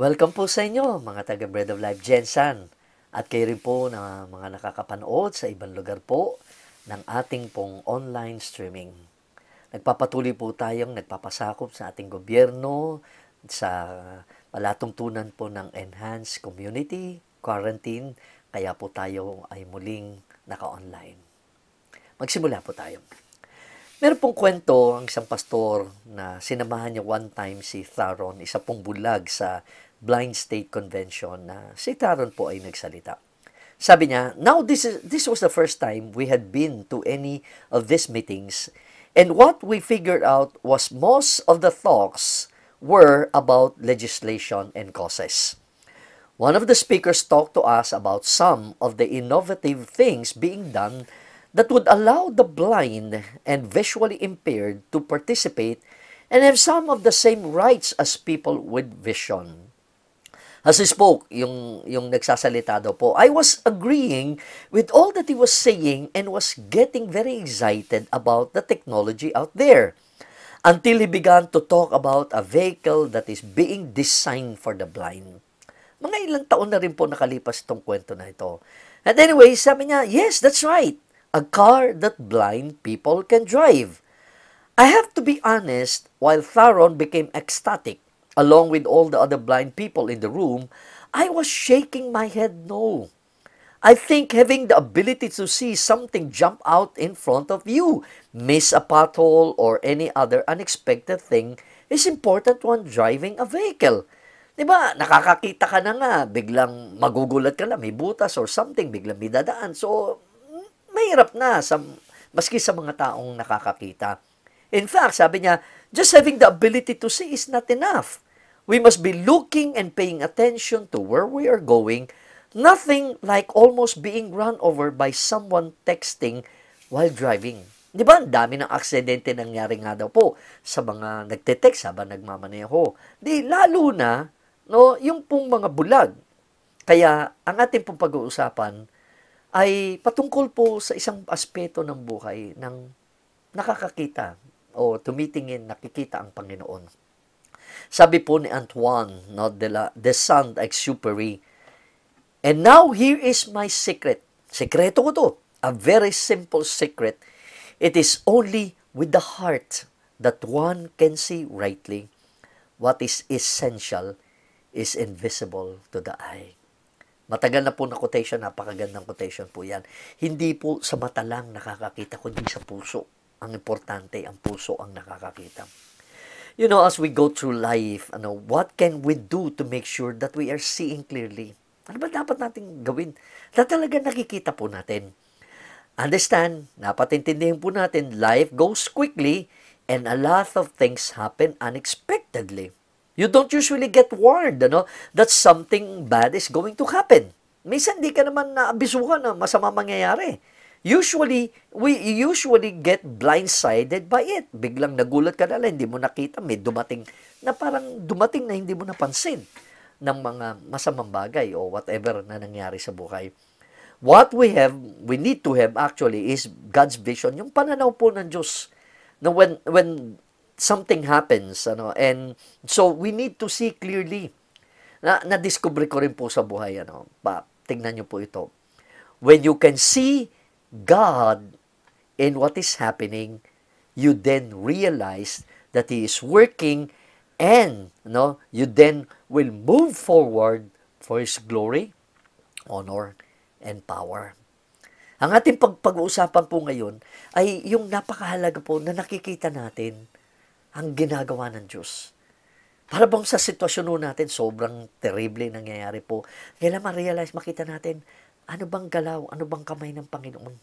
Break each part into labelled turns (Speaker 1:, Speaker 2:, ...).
Speaker 1: Welcome po sa inyo, mga taga Bread of Life Jensan. At kayo rin po na mga nakakapanood sa ibang lugar po ng ating pong online streaming. Nagpapatuloy po tayong nagpapasakop sa ating gobyerno sa palatuntunan po ng enhanced community quarantine, kaya po tayo ay muling naka-online. Magsimula po tayo. Meron pong kwento ang isang pastor na sinamahan niya one time si Tharon, isa pong bulag sa Blind State Convention, na si Tharon po ay nagsalita. Sabi niya, now this was the first time we had been to any of these meetings, and what we figured out was most of the talks were about legislation and causes. One of the speakers talked to us about some of the innovative things being done that would allow the blind and visually impaired to participate and have some of the same rights as people with vision. As he spoke, yung nagsasalita daw po, I was agreeing with all that he was saying and was getting very excited about the technology out there, until he began to talk about a vehicle that is being designed for the blind. Mga ilang taon na rin po nakalipas itong kwento na ito. And anyway, sabi niya, yes, that's right. A car that blind people can drive. I have to be honest, while Tharon became ecstatic, along with all the other blind people in the room, I was shaking my head no. I think having the ability to see something jump out in front of you, miss a pothole, or any other unexpected thing is important when driving a vehicle. Diba, nakakakita ka na nga, biglang magugulat ka na, may butas or something, biglang may dadaan. So, mahirap na, maski sa mga taong nakakakita. In fact, sabi niya, just having the ability to see is not enough. We must be looking and paying attention to where we are going. Nothing like almost being run over by someone texting while driving. Di ba? Ang dami ng aksidente nangyari nga daw po sa mga nagte-text habang nagmamaneho. Di lalo na, no, yung pong mga bulag. Kaya ang ating pong pag-uusapan ay patungkol po sa isang aspeto ng buhay ng nakakakita o tumitingin, nakikita ang Panginoon. Sabi po ni Antoine, no, de Saint-Exupéry, and now here is my secret. Sekreto ko to. A very simple secret. It is only with the heart that one can see rightly. What is essential is invisible to the eye. Matagal na po na quotation, napakagandang quotation po yan. Hindi po sa mata lang nakakakita, kundi sa puso. Ang importante, ang puso ang nakakakita. You know, as we go through life, what can we do to make sure that we are seeing clearly? Ano ba dapat natin gawin na talaga nakikita po natin? Understand, dapat intindihin po natin, life goes quickly and a lot of things happen unexpectedly. You don't usually get warned, that something bad is going to happen. Minsan di ka naman naabisuhan na masama mangyayari. We usually get blindsided by it. Biglang nagulat ka na lang, hindi mo nakita, may dumating na parang dumating na hindi mo napansin ng mga masamang bagay o whatever na nangyari sa buhay. What we need to have actually is God's vision, yung pananaw po ng Diyos. Na when something happens, and so we need to see clearly. Na-discover ko rin po sa buhay, tingnan niyo po ito. When you can see God in what is happening, you then realize that He is working, and you then will move forward for His glory, honor, and power. Ang ating pag-uusapan po ngayon ay yung napakahalaga po na nakikita natin ang ginagawa ng Diyos. Para bang sa sitwasyon natin, sobrang terrible nangyayari po. Kailangan ma-realize, makita natin, ano bang galaw, ano bang kamay ng Panginoon?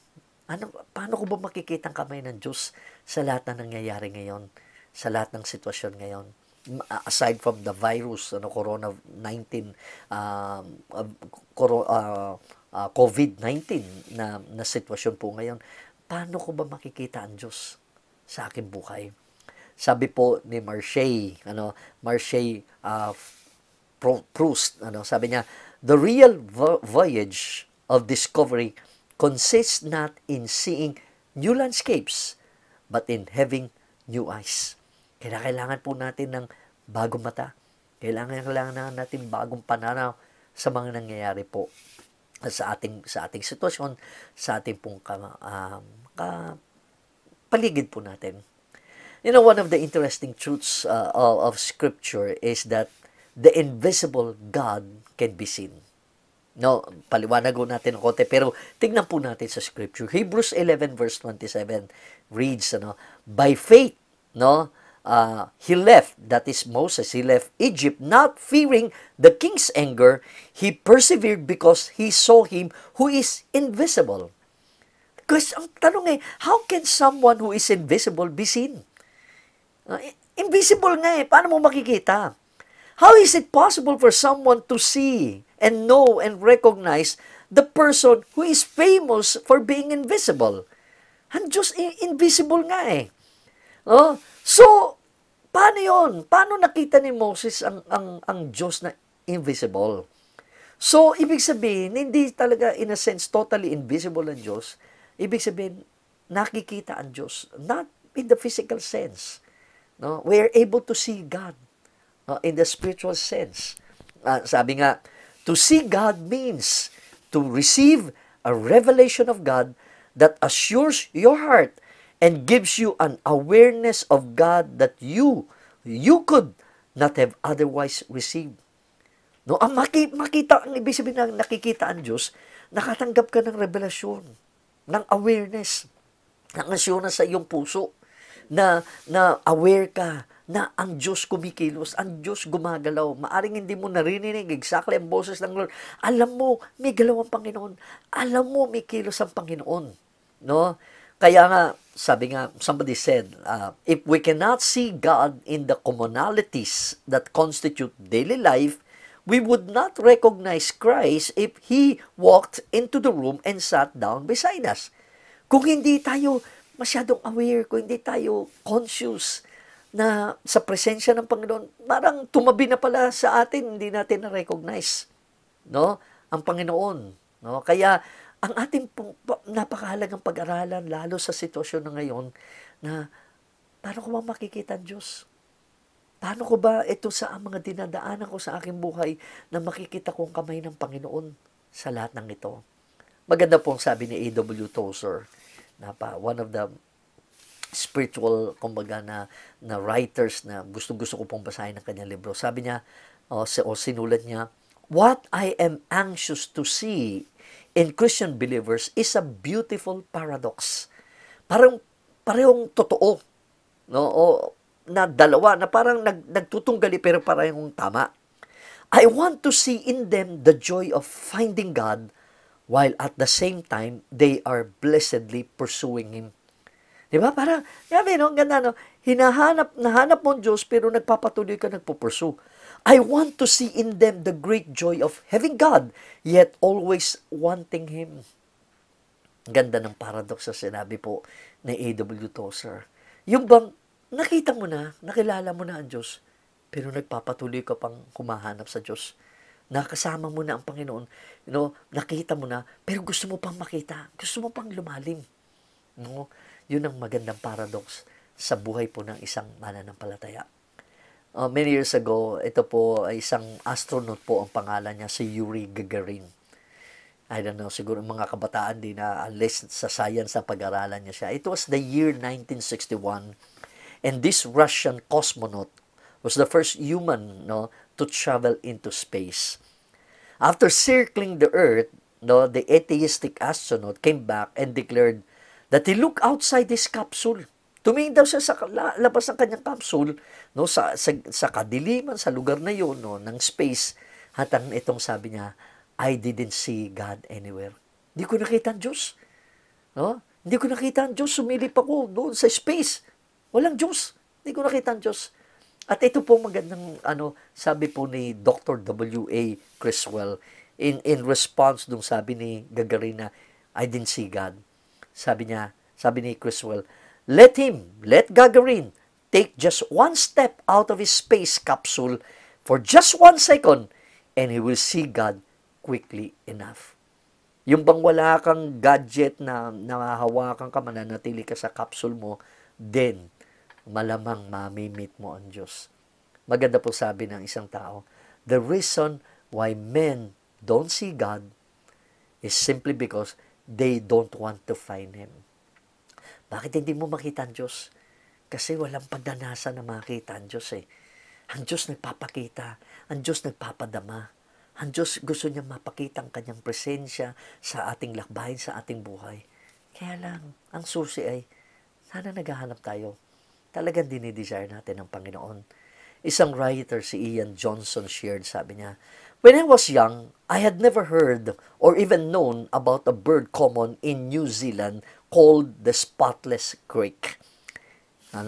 Speaker 1: Paano ko ba makikita ang kamay ng Diyos sa lahat na nangyayari ngayon, sa lahat ng sitwasyon ngayon? Aside from the virus, corona-19, COVID-19 na sitwasyon po ngayon, paano ko ba makikita ang Diyos sa aking buhay? Sabi po ni Marche Proust, sabi niya, the real voyage of discovery consists not in seeing new landscapes, but in having new eyes. Kailangan po natin ng bagong mata, Kailangan natin bagong pananaw sa mga nangyayari po sa ating sitwasyon, sa ating pong paligid po natin. You know, one of the interesting truths of Scripture is that the invisible God can be seen. No, paliwanag ko natin ng konti, pero tignan po natin sa Scripture. Hebrews 11 verse 27 reads, by faith, he left, that is Moses, he left Egypt, not fearing the king's anger. He persevered because he saw him who is invisible. Because ang tanong how can someone who is invisible be seen? Invisible nga paano mo makikita? How is it possible for someone to see and know and recognize the person who is famous for being invisible? Ang Diyos invisible nga So, paano yon? Paano nakita ni Moses ang Diyos na invisible? So, ibig sabihin, hindi talaga in a sense totally invisible ang Diyos. Ibig sabihin, nakikita ang Diyos. Not in the physical sense. No? We are able to see God in the spiritual sense. Sabi nga, to see God means to receive a revelation of God that assures your heart and gives you an awareness of God that you could not have otherwise received. No, ang makita, ang ibig sabihin ng nakikita ang Diyos, nakatanggap ka ng revelasyon, ng awareness, ng assurance sa iyong puso, na aware ka na ang Diyos kumikilos, ang Diyos gumagalaw. Maaring hindi mo naririnig exactly ang boses ng Lord. Alam mo, may galaw ang Panginoon. Alam mo, may kilos ang Panginoon. No? Kaya nga, sabi nga, somebody said, if we cannot see God in the commonalities that constitute daily life, we would not recognize Christ if He walked into the room and sat down beside us. Kung hindi tayo masyadong aware, kung hindi tayo conscious na sa presensya ng Panginoon, parang tumabi na pala sa atin, hindi natin na-recognize, no? Ang Panginoon, no? Kaya ang ating napakahalagang pag-aralan, lalo sa sitwasyon na ngayon, na paano ko ba makikita ang Diyos? Paano ko ba ito sa mga dinadaanan ko sa aking buhay na makikita ko ang kamay ng Panginoon sa lahat ng ito? Maganda pong sabi ni A.W. Tozer, one of the spiritual, kumbaga, na writers na gusto ko pong basahin ng kanyang libro. Sabi niya, sinulat niya, what I am anxious to see in Christian believers is a beautiful paradox. Parehong totoo, no? Na dalawa, na parang nagtutunggali pero parehong tama. I want to see in them the joy of finding God while at the same time, they are blessedly pursuing Him. Diba? Parang, ang ganda, no? Nahanap mo ang Diyos, pero nagpapatuloy ka, nagpupursue. I want to see in them the great joy of having God, yet always wanting Him. Ganda ng paradox sa sinabi po ni A.W. Tozer. Yung bang, nakita mo na, nakilala mo na ang Diyos, pero nagpapatuloy ka pang humahanap sa Diyos. Nakasama mo na ang Panginoon, nakita mo na, pero gusto mo pang makita, gusto mo pang lumalim. No? Yun ang magandang paradox sa buhay po ng isang mananampalataya. Many years ago, ito po ay isang astronaut po ang pangalan niya, si Yuri Gagarin. I don't know, siguro mga kabataan din na unless sa science na pag-aralan niya siya. It was the year 1961, and this Russian cosmonaut was the first human to travel into space. After circling the Earth, the atheistic astronaut came back and declared that he looked outside his capsule. Tumingin daw siya sa labas ng kanyang capsule, sa kadiliman, sa lugar na yun, ng space. Hatang itong sabi niya, I didn't see God anywhere. Hindi ko nakita ang Diyos. Hindi ko nakita ang Diyos. Sumilip ako doon sa space. Walang Diyos. Hindi ko nakita ang Diyos. At ito po magandang, sabi po ni Dr. W.A. Criswell, in response dun sabi ni Gagarin na, I didn't see God. Sabi ni Criswell, let Gagarin take just one step out of his space capsule for just 1 second and he will see God quickly enough. Yung bang wala kang gadget na nahahawakan ka, mananatili ka sa capsule mo, then malamang mamimit mo ang Diyos. Maganda po sabi ng isang tao, the reason why men don't see God is simply because they don't want to find Him. Bakit hindi mo makita ang Diyos? Kasi walang pagnanasa na makita ang Diyos eh. Ang Diyos nagpapakita, ang Diyos nagpapadama. Ang Diyos gusto niyang mapakita ang kanyang presensya sa ating lakbayin, sa ating buhay. Kaya lang, ang susi ay, sana naghahanap tayo. Talagang dinidesire natin ang Panginoon. Isang writer, si Ian Johnson, shared, sabi niya, when I was young, I had never heard or even known about a bird common in New Zealand called the spotless crake. Sa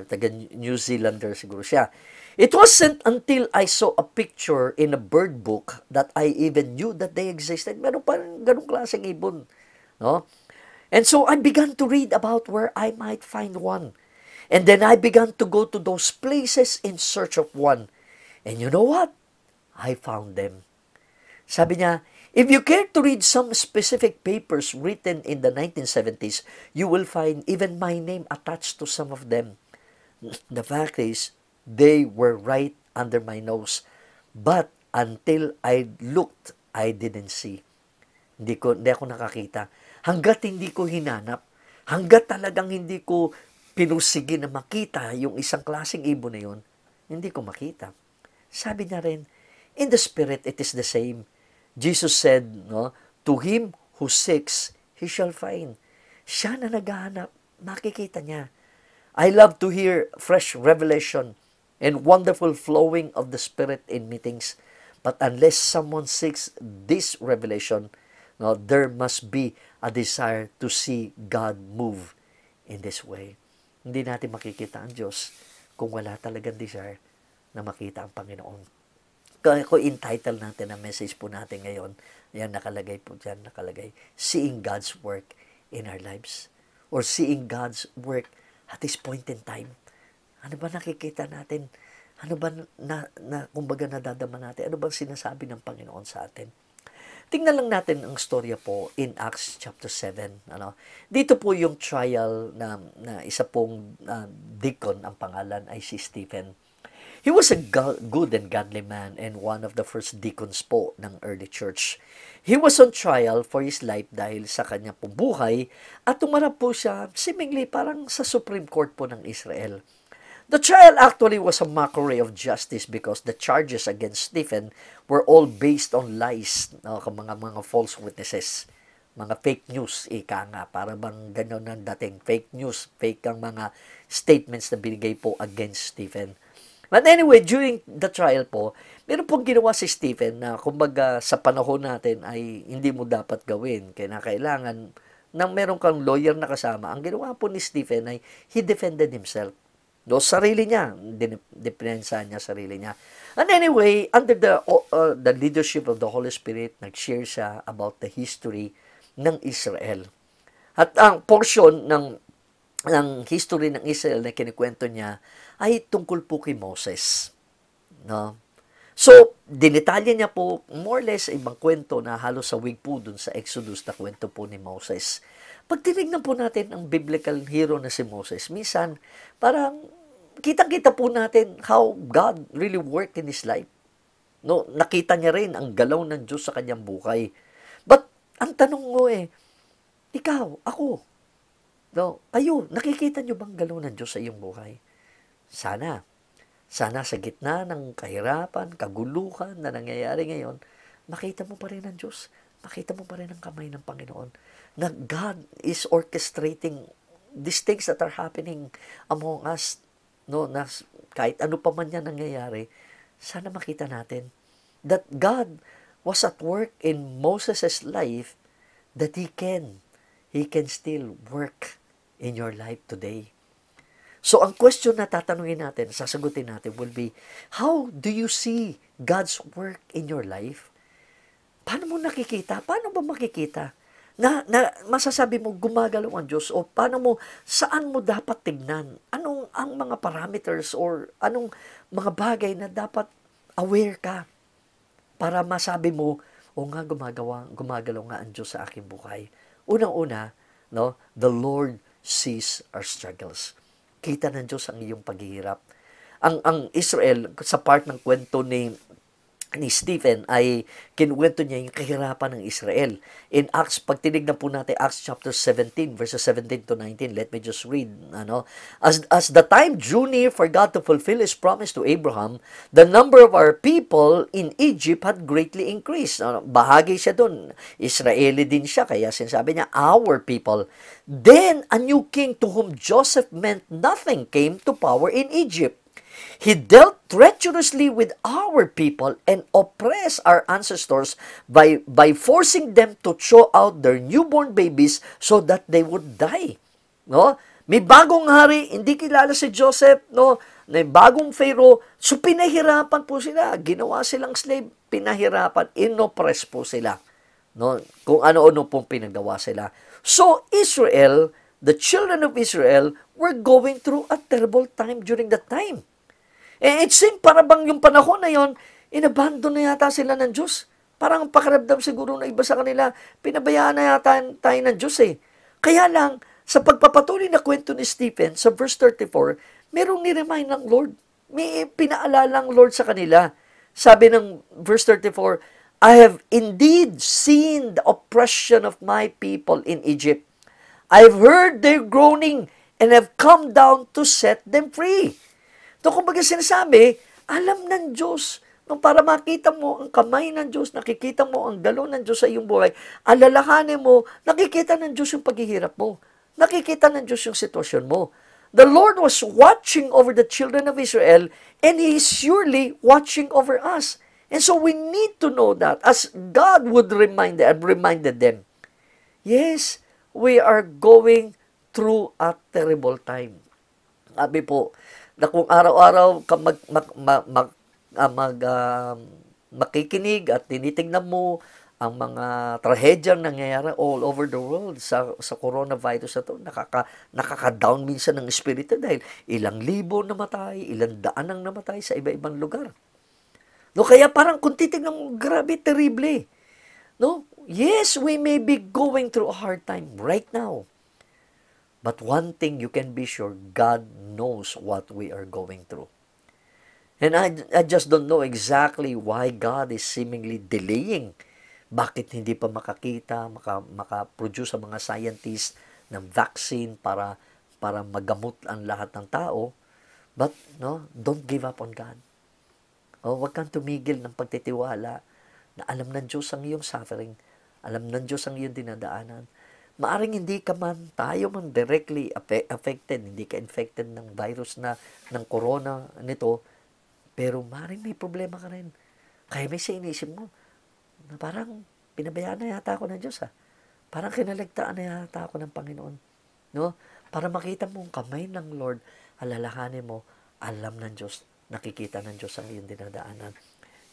Speaker 1: taga New Zealander siguro siya. It wasn't until I saw a picture in a bird book that I even knew that they existed. Meron pa ganung klaseng ibon. No? And so I began to read about where I might find one. And then I began to go to those places in search of one. And you know what? I found them. Sabi niya, if you care to read some specific papers written in the 1970s, you will find even my name attached to some of them. The fact is, they were right under my nose. But until I looked, I didn't see. Hindi ako nakakita. Hanggat hindi ko hinanap, hanggat talagang hindi ko pinusigi na makita yung isang klaseng ibon na yun, hindi ko makita. Sabi niya rin, in the spirit, it is the same. Jesus said, no, to him who seeks, he shall find. Siya na naghahanap, makikita niya. I love to hear fresh revelation and wonderful flowing of the Spirit in meetings. But unless someone seeks this revelation, no, there must be a desire to see God move in this way. Hindi natin makikita ang Diyos kung wala talagang desire na makita ang Panginoon. Kaya ko entitle natin ang message po natin ngayon, yan nakalagay po dyan, nakalagay, Seeing God's Work in Our Lives. Or seeing God's work at this point in time. Ano ba nakikita natin? Ano ba kumbaga nadadama natin? Ano bang sinasabi ng Panginoon sa atin? Tingnan lang natin ang storya po in Acts chapter 7. Dito po yung trial na isa pong deacon, ang pangalan ay si Stephen. He was a good and godly man and one of the first deacons po ng early church. He was on trial for his life dahil sa kanya pong buhay at tumarap po siya seemingly parang sa Supreme Court po ng Israel. The trial actually was a mockery of justice because the charges against Stephen were all based on lies, mga false witnesses, mga fake news, ika nga, para bang ganyan ng dating, fake news, fake ang mga statements na binigay po against Stephen. But anyway, during the trial po, meron pong ginawa si Stephen na kumbaga sa panahon natin ay hindi mo dapat gawin. Kailangan nang meron kang lawyer na kasama. Ang ginawa po ni Stephen ay he defended himself. Sarili niya, depensa niya sarili niya. And anyway, under the leadership of the Holy Spirit, nag-share siya about the history ng Israel. At ang portion ng history ng Israel na kinikwento niya ay tungkol po kay Moses. No? So, dinitalya niya po more or less ibang kwento na halos sawig po dun sa Exodus na kwento po ni Moses. Pag tinignan po natin ang biblical hero na si Moses, minsan parang kitang-kita po natin how God really worked in his life. No, nakita niya rin ang galaw ng Diyos sa kanyang buhay. But ang tanong mo ikaw, ako, no, kayo, nakikita niyo bang galaw ng Diyos sa iyong buhay? Sana sa gitna ng kahirapan, kaguluhan na nangyayari ngayon, makita mo pa rin ang Diyos. Makita mo pa rin ang kamay ng Panginoon. Na God is orchestrating these things that are happening among us. No, na kahit ano pa man yan nangyayari, sana makita natin that God was at work in Moses' life, that He can still work in your life today. So, ang question na tatanungin natin, sasagutin natin will be, how do you see God's work in your life? Paano mo nakikita? Paano ba makikita? Na masasabi mo gumagalaw ang Diyos o saan mo dapat tignan? Anong ang mga parameters or anong mga bagay na dapat aware ka para masabi mo, nga gumagalaw nga ang Diyos sa aking buhay. Unang-una, the Lord sees our struggles. Kita ng Diyos ang iyong paghihirap. ang Israel, sa part ng kwento ni Stephen ay kinuwento niya yung kahirapan ng Israel. In Acts, pag tinignan po natin Acts chapter 17, verses 17 to 19, let me just read. As the time drew near for God to fulfill His promise to Abraham, the number of our people in Egypt had greatly increased. Bahagi siya dun. Israeli din siya, kaya sinasabi niya, our people. Then, a new king to whom Joseph meant nothing came to power in Egypt. He dealt treacherously with our people and oppressed our ancestors by forcing them to throw out their newborn babies so that they would die. No? May bagong hari, hindi kilala si Joseph, no? May bagong Pharaoh, so pinahirapan po sila. Ginawa silang slave, pinahirapan, inoppress po sila. No? Kung ano-ano pong pinagawa sila. So Israel, the children of Israel, were going through a terrible time during that time. It seemed para bang yung panahon na yon, inabandon na yata sila ng Diyos. Parang pakiramdam siguro na iba sa kanila, pinabayaan na yata tayo ng Diyos eh. Kaya lang, sa pagpapatuloy na kwento ni Stephen, sa verse 34, merong ni-remind ng Lord. May pinaalala ng Lord sa kanila. Sabi ng verse 34, I have indeed seen the oppression of my people in Egypt. I've heard their groaning and have come down to set them free. So, kumbaga sinasabi, alam ng Diyos, nung para makita mo ang kamay ng Diyos, nakikita mo ang galaw ng Diyos sa iyong buhay, alalahanin mo, nakikita ng Diyos yung paghihirap mo. Nakikita ng Diyos yung sitwasyon mo. The Lord was watching over the children of Israel, and He is surely watching over us. And so we need to know that, as God would reminded them, yes, we are going through a terrible time. Sabi po, na kung araw-araw ka makikinig at tinitingnan mo ang mga trahedyang nangyayari all over the world sa coronavirus na to, nakaka-down minsan ng espiritu dahil ilang libo namatay, ilang daan ang namatay sa iba-ibang lugar. No, kaya parang kung titignan mo, grabe, terrible. No? Yes, we may be going through a hard time right now. But one thing you can be sure, God knows what we are going through. And I just don't know exactly why God is seemingly delaying. Bakit hindi pa makakita, makaproduce ang mga scientists ng vaccine para magamot ang lahat ng tao. But no, don't give up on God. Huwag kang tumigil ng pagtitiwala na alam ng Diyos ang iyong suffering, alam ng Diyos ang iyong dinadaanan. Maaring hindi ka man, tayo man directly affected, hindi ka infected ng virus ng corona nito, pero maaring may problema ka rin. Kaya may sinisip mo, na parang pinabayaan na yata ako ng Diyos Parang kinaligtaan na yata ako ng Panginoon. No? Para makita mo ang kamay ng Lord, alalahanin mo, alam ng Diyos, nakikita ng Diyos ang iyong dinadaanan.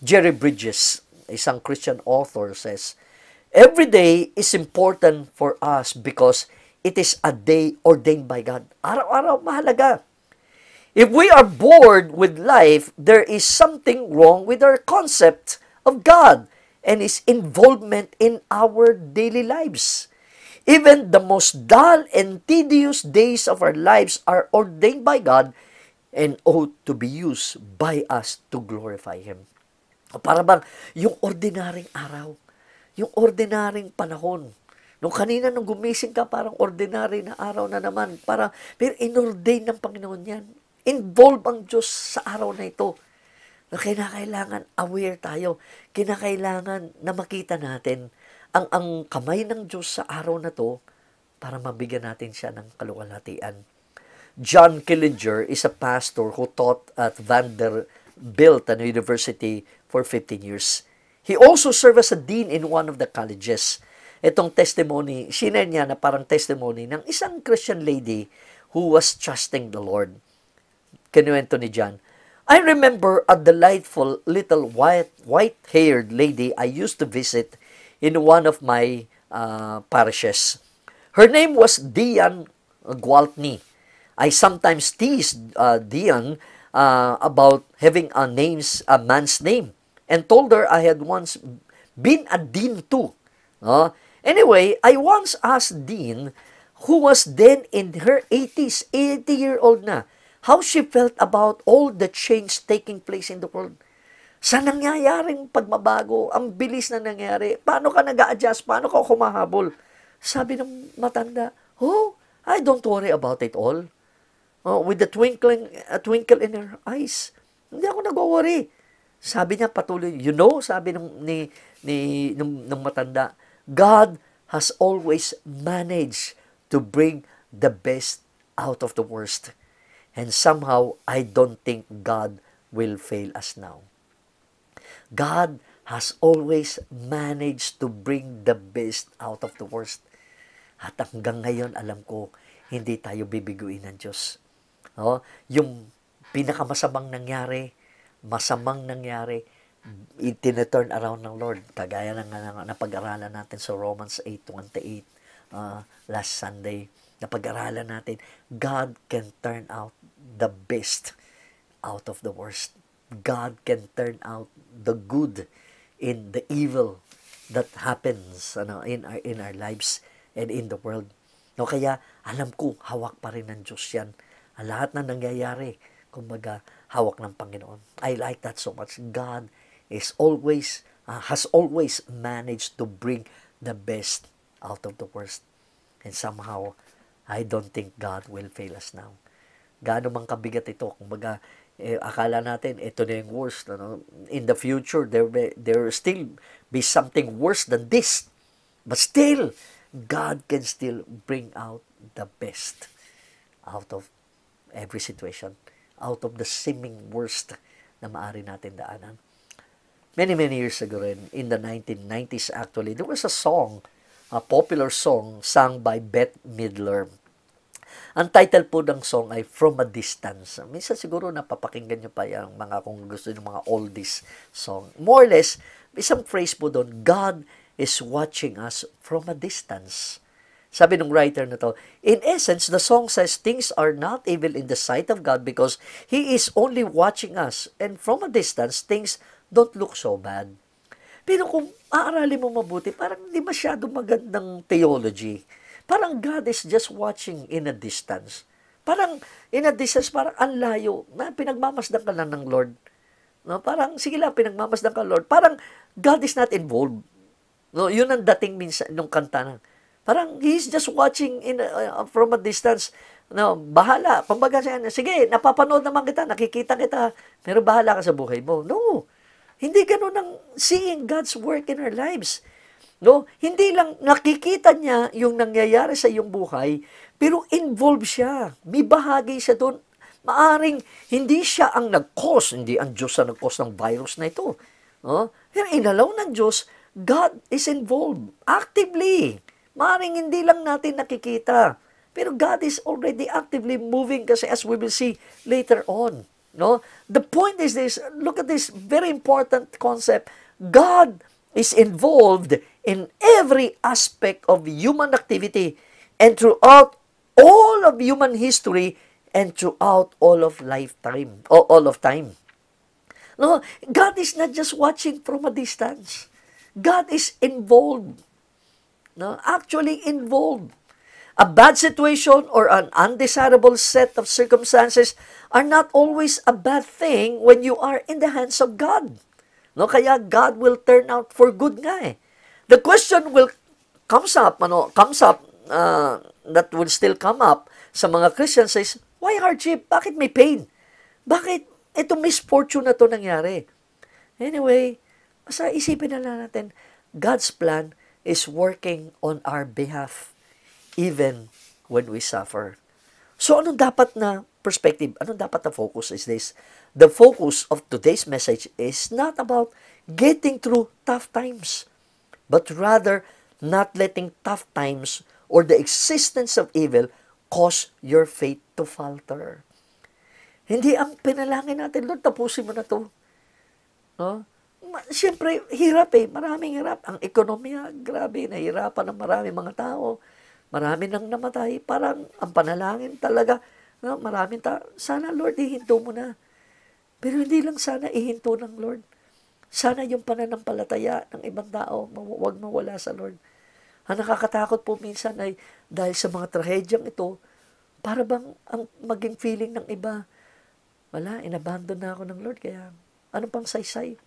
Speaker 1: Jerry Bridges, isang Christian author, says, every day is important for us because it is a day ordained by God. Araw-araw mahalaga. If we are bored with life, there is something wrong with our concept of God and His involvement in our daily lives. Even the most dull and tedious days of our lives are ordained by God and ought to be used by us to glorify Him. Para bang yung ordinaryong araw, yung ordinaryong panahon. Nung kanina nung gumising ka, parang ordinary na araw na naman. Pero inordain ng Panginoon yan. Involve ang Diyos sa araw na ito. Na kinakailangan aware tayo. Kinakailangan na makita natin ang kamay ng Diyos sa araw na to para mabigyan natin siya ng kaluwalhatian. John Killinger is a pastor who taught at Vanderbilt University for 15 years. He also served as a dean in one of the colleges. Itong testimony, sinare niya na parang testimony ng isang Christian lady who was trusting the Lord. Kinuwento ni John, I remember a delightful little white-haired lady I used to visit in one of my parishes. Her name was Diane Gwaltney. I sometimes teased Diane about having a man's name, and told her I had once been a dean too. Anyway, I once asked Dean, who was then in her 80s, 80-year-old na, how she felt about all the change taking place in the world. Sa nangyayaring pagmabago, ang bilis na nangyari. Paano ka nag-a-adjust? Paano ka kumahabol? Sabi ng matanda, oh, I don't worry about it all. Oh, with the twinkle in her eyes. Hindi ako nag-worry. Sabi niya patuloy, sabi ng matanda, God has always managed to bring the best out of the worst. And somehow, I don't think God will fail us now. God has always managed to bring the best out of the worst. At hanggang ngayon, alam ko, hindi tayo bibiguin ng Diyos. No? Yung pinakamasamang nangyari, itineturn around ng Lord. Kagaya ng napag-aralan natin sa Romans 8:28 last Sunday. Napag-aralan natin, God can turn out the best out of the worst. God can turn out the good in the evil that happens in our lives and in the world. No, kaya alam ko, hawak pa rin ng Diyos yan. Ang lahat na nangyayari, kumbaga, hawak ng Panginoon. I like that so much. God is always, has always managed to bring the best out of the worst. And somehow, I don't think God will fail us now. Gaano mang kabigat ito, kumbaga, akala natin, ito na yung worst. In the future, there will still be something worse than this. But still, God can still bring out the best out of every situation, out of the seeming worst na maaari natin daanan. Many years ago rin, in the 1990s actually, there was a song, a popular song sung by Bette Midler. Ang title po ng song ay From a Distance. Minsan siguro napapakinggan nyo pa yung mga, kung gusto nyo, mga oldies song. More or less, isang phrase po doon, God is watching us from a distance. Sabi ng writer na to, in essence, the song says things are not evil in the sight of God because He is only watching us. And from a distance, things don't look so bad. Pero kung aaralin mo mabuti, parang hindi masyado magandang theology. Parang God is just watching in a distance. Parang in a distance, parang ang layo, na pinagmamasdan ka lang ng Lord. No, parang, sige lang, pinagmamasdan ka Lord. Parang God is not involved. No, yun ang dating minsan nung kanta na. Parang He's just watching from a distance. No, bahala. Pambaga siya, sige, napapanood naman kita, nakikita kita, pero bahala ka sa buhay mo. No, hindi ganun ang seeing God's work in our lives. No, hindi lang nakikita niya yung nangyayari sa iyong buhay, pero involved siya. May bahagi siya doon. Maaring hindi siya ang nag-cause, hindi ang Diyos ang nag-cause ng virus na ito. No? Pero inalaw ng Diyos, God is involved actively. Maaring hindi lang natin nakikita, pero God is already actively moving kasi as we will see later on. No? The point is this, look at this very important concept. God is involved in every aspect of human activity and throughout all of human history and throughout all of lifetime, or all of time. No, God is not just watching from a distance. God is involved. No, actually involved. A bad situation or an undesirable set of circumstances are not always a bad thing when you are in the hands of God. No, kaya God will turn out for good nga eh. The question comes up that will still come up sa mga Christians is, why hardship? Bakit may pain? Bakit itong misfortune na to nangyari? Anyway, basta isipin na lang natin, God's plan is working on our behalf even when we suffer. So anong dapat na perspective? Anong dapat na focus is this? The focus of today's message is not about getting through tough times, but rather not letting tough times or the existence of evil cause your faith to falter. Hindi ang pinalangin natin, Lord, tapusin mo na to. No? Siyempre, hirap eh. Maraming hirap. Ang ekonomiya, grabe, nahirapan ng maraming mga tao. Marami nang namatay. Parang ang panalangin talaga, no? Sana, Lord, ihinto mo na. Pero hindi lang sana ihinto ng Lord. Sana yung pananampalataya ng ibang tao, huwag mawala sa Lord. Ang nakakatakot po minsan ay dahil sa mga trahedyang ito, para bang ang maging feeling ng iba, Wala, inabandon na ako ng Lord. Kaya, ano pang saysay?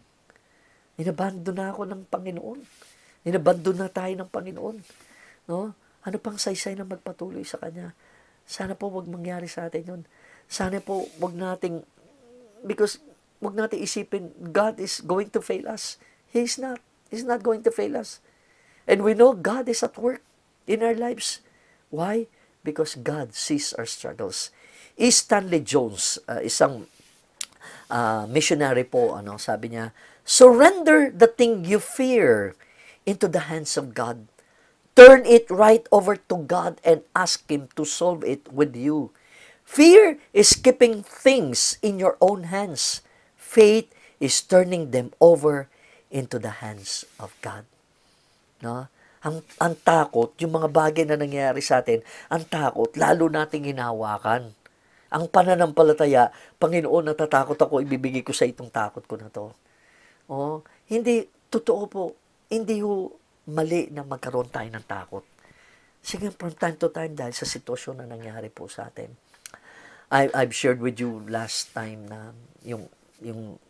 Speaker 1: Inabandon na ako ng Panginoon. Inabandon na tayo ng Panginoon. No? Ano pang saysay na magpatuloy sa Kanya? Sana po wag mangyari sa atin yun. Sana po wag nating, because wag nating isipin, God is going to fail us. He's not. He's not going to fail us. And we know God is at work in our lives. Why? Because God sees our struggles. E. Stanley Jones, isang missionary po, sabi niya, surrender the thing you fear into the hands of God. Turn it right over to God and ask Him to solve it with you. Fear is keeping things in your own hands. Faith is turning them over into the hands of God. No? Ang takot, yung mga bagay na nangyayari sa atin, ang takot, lalo nating hinahawakan. Ang pananampalataya, Panginoon, natatakot ako, ibibigay ko sa itong takot ko na to. Oh, hindi, totoo po, hindi ho mali na magkaroon tayo ng takot. Sige, from time to time, dahil sa sitwasyon na nangyari po sa atin. I've shared with you last time na yung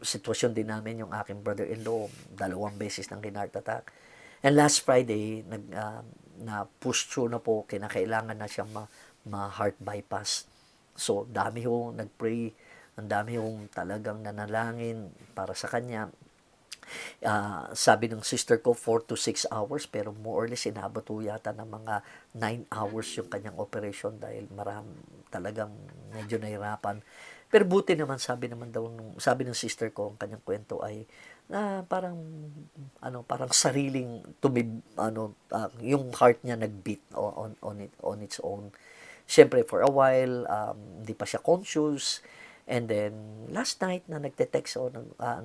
Speaker 1: sitwasyon din namin, yung aking brother-in-law, 2 beses ng heart attack. And last Friday, na-push through na po, kinakailangan na siyang ma-heart bypass. So, dami ho nag-pray, ang dami hong talagang nanalangin para sa kanya. Sabi ng sister ko, 4 to 6 hours, pero more or less inabot ho yata ng mga 9 hours yung kanyang operation dahil talagang medyo nahirapan. Pero buti naman, sabi ng sister ko, ang kanyang kwento ay parang sariling yung heart niya nag-beat on its own. Siyempre, for a while, hindi pa siya conscious. And then, last night na nagte-text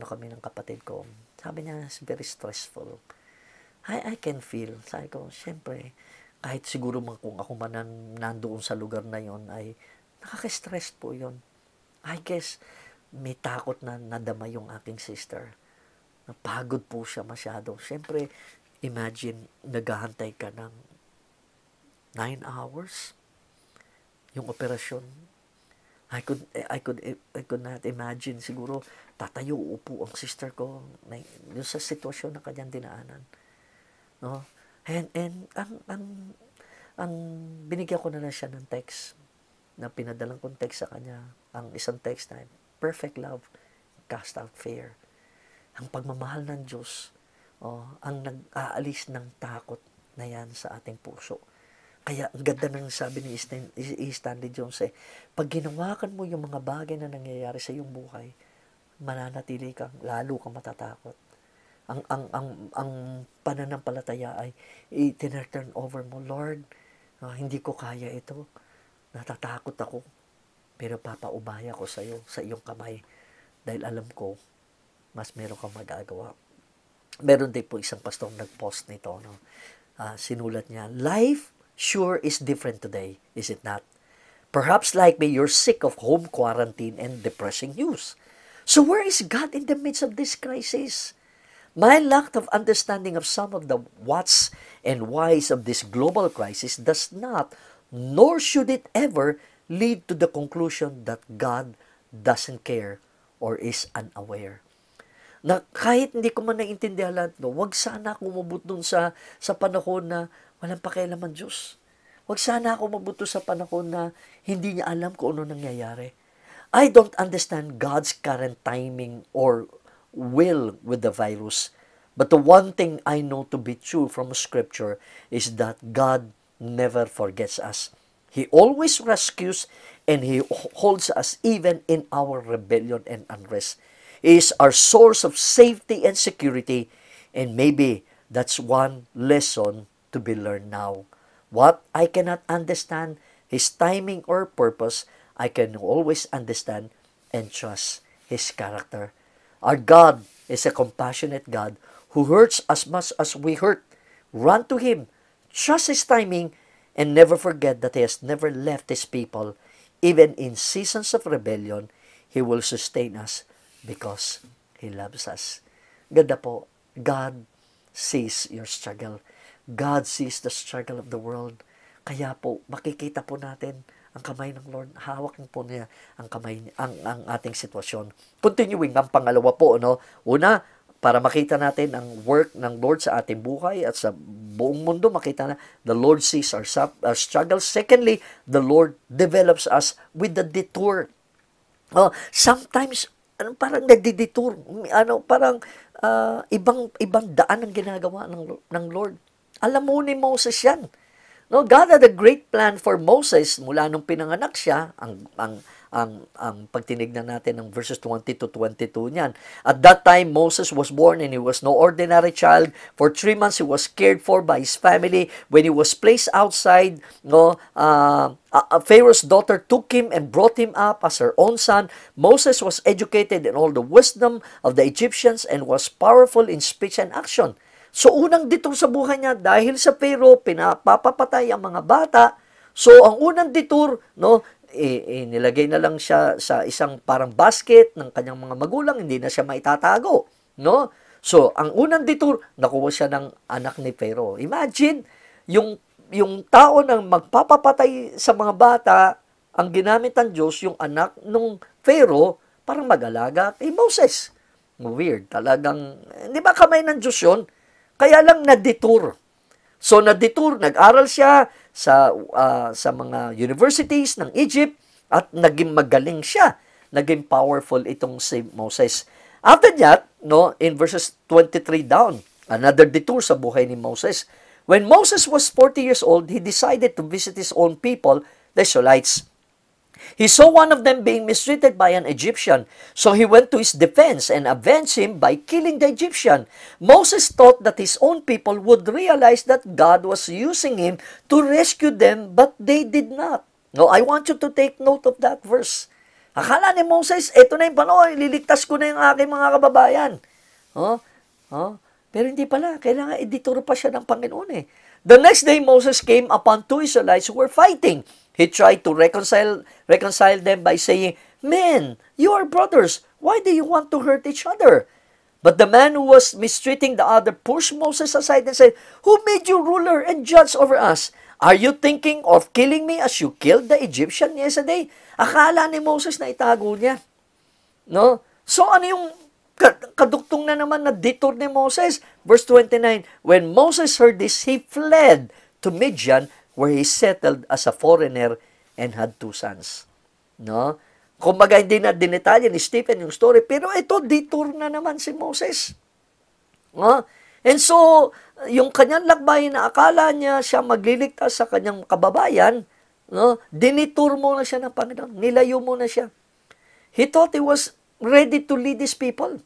Speaker 1: kami ng kapatid ko, sabi niya, it's very stressful. I can feel. Sabi ko, siyempre, kahit siguro man kung ako man nandoon sa lugar na yon ay nakaka-stress po yon. I guess, may takot na nadama yung aking sister. Napagod po siya masyado. Siyempre, imagine, naghahantay ka ng 9 hours yung operasyon. I could not imagine, siguro tatayo, upo ang sister ko yung sa sitwasyon na kanyang dinaanan, no? And ang binigyan ko na lang siya ng text, na pinadalang kong text sa kanya, ang isang text na, perfect love cast out fear. Ang pagmamahal ng Diyos, ang nag-aalis ng takot na yan sa ating puso. Kaya ang ganda ng sabi ni Stanley Jones, pag ginawakan mo yung mga bagay na nangyayari sa iyong buhay, mananatili kang, lalo kang matatakot. Ang pananampalataya ay i-turn over mo, Lord, hindi ko kaya ito. Natatakot ako. Pero papaubaya ko sa iyo, sa iyong kamay. Dahil alam ko, mas meron kang magagawa. Meron din po isang pastor nag-post nito, no? Sinulat niya, life sure is different today, is it not? Perhaps like me, you're sick of home quarantine and depressing news. So where is God in the midst of this crisis? My lack of understanding of some of the whats and whys of this global crisis does not, nor should it ever, lead to the conclusion that God doesn't care or is unaware. Na kahit hindi ko man naiintindihan lahat, wag sana ako umabot dun sa panahon na walang pakialam ang Diyos. Wag sana ako mabuto sa panahon na hindi niya alam kung ano nangyayari. I don't understand God's current timing or will with the virus. But the one thing I know to be true from Scripture is that God never forgets us. He always rescues and He holds us even in our rebellion and unrest. He is our source of safety and security, and maybe that's one lesson to be learned now. What I cannot understand, His timing or purpose, I can always understand and trust His character. Our God is a compassionate God who hurts as much as we hurt. Run to Him, trust His timing, and never forget that He has never left His people. Even in seasons of rebellion, He will sustain us because He loves us. Ganda po, God sees your struggle. God sees the struggle of the world. Kaya po, makikita po natin ang kamay ng Lord. Hawak po niya ang kamay, ang ating sitwasyon. Continuing, ang pangalawa po, no? Una, para makita natin ang work ng Lord sa ating buhay at sa buong mundo, makita na the Lord sees our struggles. Secondly, the Lord develops us with the detour. Sometimes, parang nagdi-detour. Parang ibang daan ang ginagawa ng Lord. Alam mo ni Moses yan. No, God had a great plan for Moses mula nung pinanganak siya, ang pagtinignan natin ng verses 20 to 22 niyan. At that time, Moses was born and he was no ordinary child. For 3 months, he was cared for by his family. When he was placed outside, Pharaoh's daughter took him and brought him up as her own son. Moses was educated in all the wisdom of the Egyptians and was powerful in speech and action. So, unang detour sa buhay niya, dahil sa Pharaoh, pinapapatay ang mga bata. So, ang unang detour, no, nilagay na lang siya sa isang parang basket ng kanyang mga magulang, hindi na siya maitatago, no? So, ang unang detour, nakuha siya ng anak ni Pharaoh. Imagine, yung tao na magpapapatay sa mga bata, ang ginamit ng Diyos, yung anak ng Pharaoh, para mag-alaga kay Moses. Weird, talagang, hindi ba kamay ng Diyos yun? Kaya lang na-detour. So, na-detour, nag-aral siya sa mga universities ng Egypt at naging magaling siya. Naging powerful itong si Moses. After that, no, in verses 23 down, another detour sa buhay ni Moses. When Moses was 40 years old, he decided to visit his own people, the Israelites. He saw one of them being mistreated by an Egyptian, so he went to his defense and avenged him by killing the Egyptian. Moses thought that his own people would realize that God was using him to rescue them, but they did not. No, I want you to take note of that verse. Akala ni Moses, eto na yung panahon, liligtas ko na yung aking mga kababayan. Pero hindi pala, kailangan idituro pa siya ng Panginoon eh. The next day, Moses came upon 2 Israelites who were fighting. He tried to reconcile them by saying, "Men, you are brothers. Why do you want to hurt each other?" But the man who was mistreating the other pushed Moses aside and said, "Who made you ruler and judge over us? Are you thinking of killing me as you killed the Egyptian yesterday?" Akala ni Moses na itago niya. No? So ano yung kaduktong na naman na detour ni Moses? Verse 29, when Moses heard this, he fled to Midian, where he settled as a foreigner and had 2 sons. No? Kumbaga, hindi na dinetalya ni Stephen yung story, pero ito, detour na naman si Moses. No? And so, yung kanyang lakbay na akala niya siya magliligtas sa kanyang kababayan, no? Dinitur mo na siya ng Panginoon. Nilayo mo na siya. He thought he was ready to lead his people.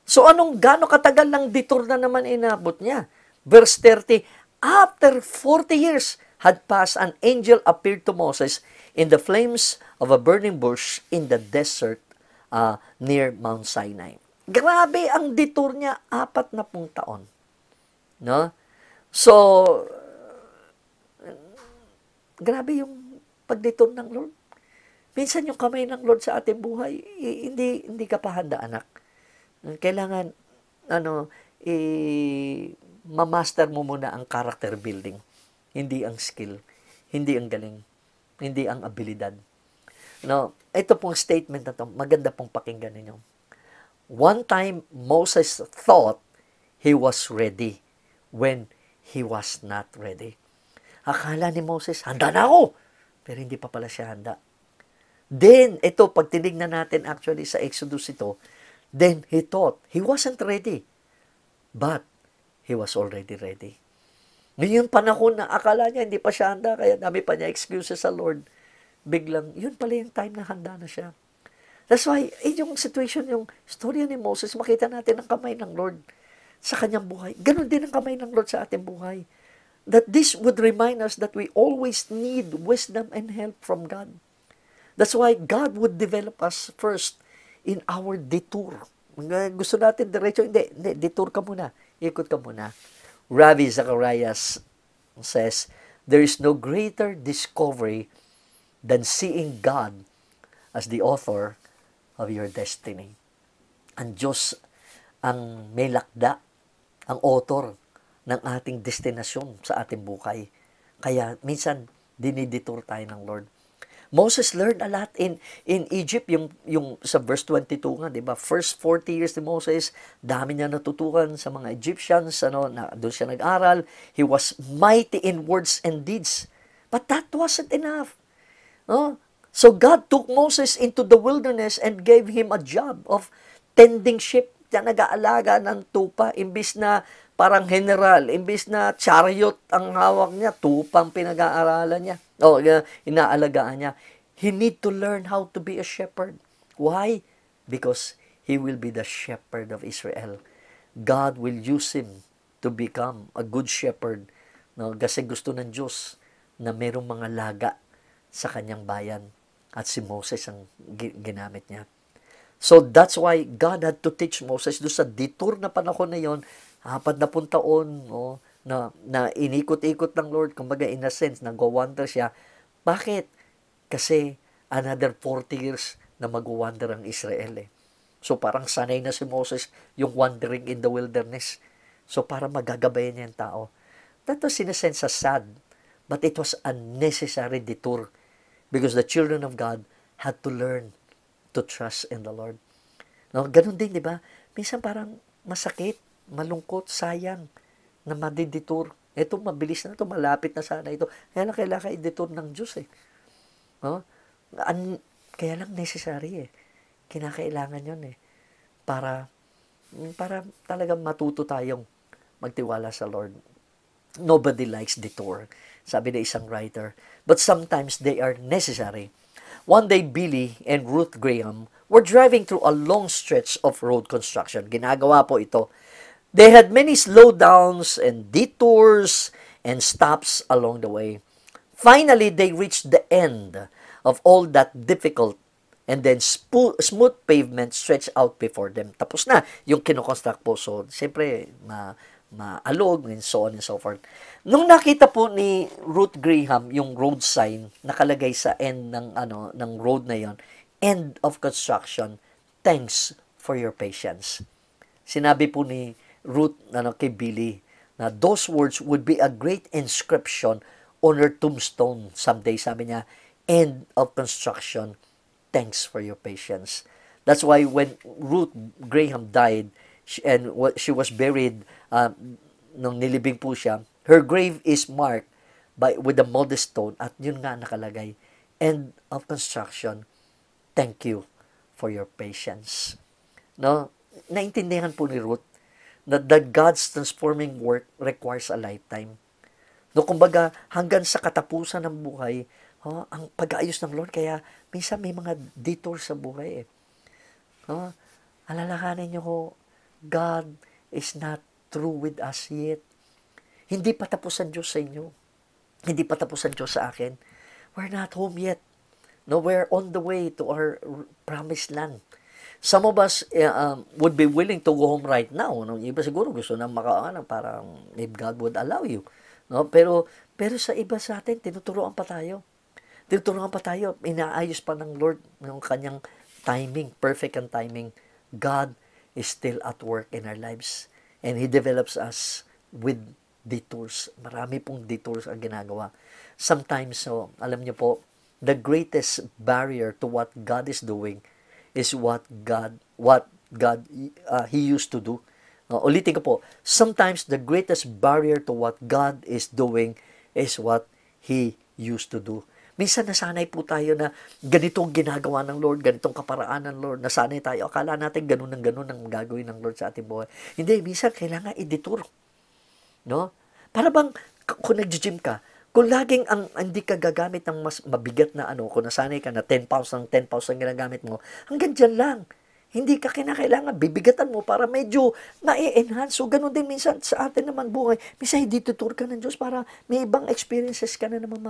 Speaker 1: So, gaano katagal ng detour na naman inabot niya? Verse 30, after 40 years had passed, an angel appeared to Moses in the flames of a burning bush in the desert near Mount Sinai. Grabe ang detour niya, 40 taon. No? So, grabe yung pagdetour ng Lord. Minsan yung kamay ng Lord sa ating buhay, hindi ka pa handa, anak. Kailangan, mamaster mo muna ang character building. Hindi ang skill, hindi ang galing, hindi ang abilidad. No, ito pong statement na to, maganda pong pakinggan ninyo. One time, Moses thought he was ready when he was not ready. Akala ni Moses, handa na ako! Pero hindi pa pala siya handa. Then, ito, pag tinignan natin actually sa Exodus ito, then he thought he wasn't ready. But, he was already ready. Ngayon panahon na akala niya hindi pa siya handa, kaya dami pa niya excuses sa Lord. Biglang, yun pala yung time na handa na siya. That's why, yung situation, yung storya ni Moses, makita natin ang kamay ng Lord sa kanyang buhay. Ganon din ang kamay ng Lord sa ating buhay. That this would remind us that we always need wisdom and help from God. That's why God would develop us first in our detour. Gusto natin diretso, hindi, detour ka muna. Ikot ka muna. Ravi Zacharias says, there is no greater discovery than seeing God as the author of your destiny. Ang Diyos ang may lakda, ang author ng ating destinasyon sa ating buhay. Kaya minsan, dinidetour tayo ng Lord. Moses learned a lot in Egypt, yung sa verse 22 nga, 'di ba? First 40 years ni Moses, dami niya natutukan sa mga Egyptians, na doon siya nag-aral. He was mighty in words and deeds. But that wasn't enough. No? So God took Moses into the wilderness and gave him a job of tending sheep. Siya nag-aalaga ng tupa, imbis na parang general, imbis na chariot ang hawak niya, tupang pinag-aaralan niya. Inaalagaan niya. He need to learn how to be a shepherd. Why? Because he will be the shepherd of Israel. God will use him to become a good shepherd. No? Kasi gusto ng Diyos na merong mga laga sa kanyang bayan. At si Moses ang ginamit niya. So that's why God had to teach Moses doon sa detour na panahon na yon, 40 taon, na inikot-ikot ng Lord, kumbaga in a sense, nag-wander siya. Bakit? Kasi another 40 years na mag-wander ang Israel eh. So parang sanay na si Moses yung wandering in the wilderness. So para magagabayan niya yung tao. That was in a sense sad, but it was a necessary detour because the children of God had to learn to trust in the Lord. No, ganun din, di ba? Minsan parang masakit, malungkot, sayang na madidetour. Ito, mabilis na ito, malapit na sana ito. Kaya lang kailangan i-detour ng Diyos eh. No? Kaya lang necessary eh. Kinakailangan yun eh. Para talagang matuto tayong magtiwala sa Lord. Nobody likes detour, sabi na isang writer. But sometimes they are necessary. One day, Billy and Ruth Graham were driving through a long stretch of road construction. Ginagawa po ito. They had many slowdowns and detours and stops along the way. Finally, they reached the end of all that difficult and then smooth pavement stretched out before them. Tapos na yung kinoconstruct po. So, siyempre, maalog and so on and so forth. Nung nakita po ni Ruth Graham yung road sign nakalagay sa end ng road na yon, end of construction, thanks for your patience. Sinabi po ni Ruth kay Billy na those words would be a great inscription on her tombstone someday. Sabi niya, end of construction, thanks for your patience. That's why when Ruth Graham died, and she was buried, nung nilibing po siya, her grave is marked with a modest stone, at yun nga nakalagay, end of construction, thank you for your patience. No? Naintindihan po ni Ruth that God's transforming work requires a lifetime. No, kumbaga, hanggang sa katapusan ng buhay, ang pag-aayos ng Lord, kaya minsan may mga detour sa buhay eh. Alalahanin niyo ko, God is not through with us yet. Hindi pa tapos ang Diyos sa inyo. Hindi pa tapos ang Diyos sa akin. We're not home yet. No, we're on the way to our promised land. Some of us would be willing to go home right now. No? Iba siguro gusto na parang if God would allow you. No? Pero sa iba sa atin, tinuturuan pa tayo. Inaayos pa ng Lord ng kanyang timing, perfect ang timing. God is still at work in our lives. And He develops us with detours. Marami pong detours ang ginagawa. Sometimes, alam niyo po, the greatest barrier to what God is doing is what God He used to do. Ulitin ko po, sometimes the greatest barrier to what God is doing is what He used to do. Minsan nasanay po tayo na ganitong ginagawa ng Lord, ganitong kaparaan ng Lord. Nasanay tayo, akala natin ganun ang gagawin ng Lord sa ating buhay. Hindi, minsan kailangan i-detour. No? Para bang, kung nag-gym ka, kung laging hindi ka gagamit ng mas mabigat na kung nasanay ka na 10 pounds ginagamit mo, hanggang dyan lang. Hindi ka kinakailangan, bibigatan mo para medyo ma-enhance. So, ganun din minsan sa atin naman buhay. Minsan, hindi tutur ka ng Diyos para may ibang experiences ka na naman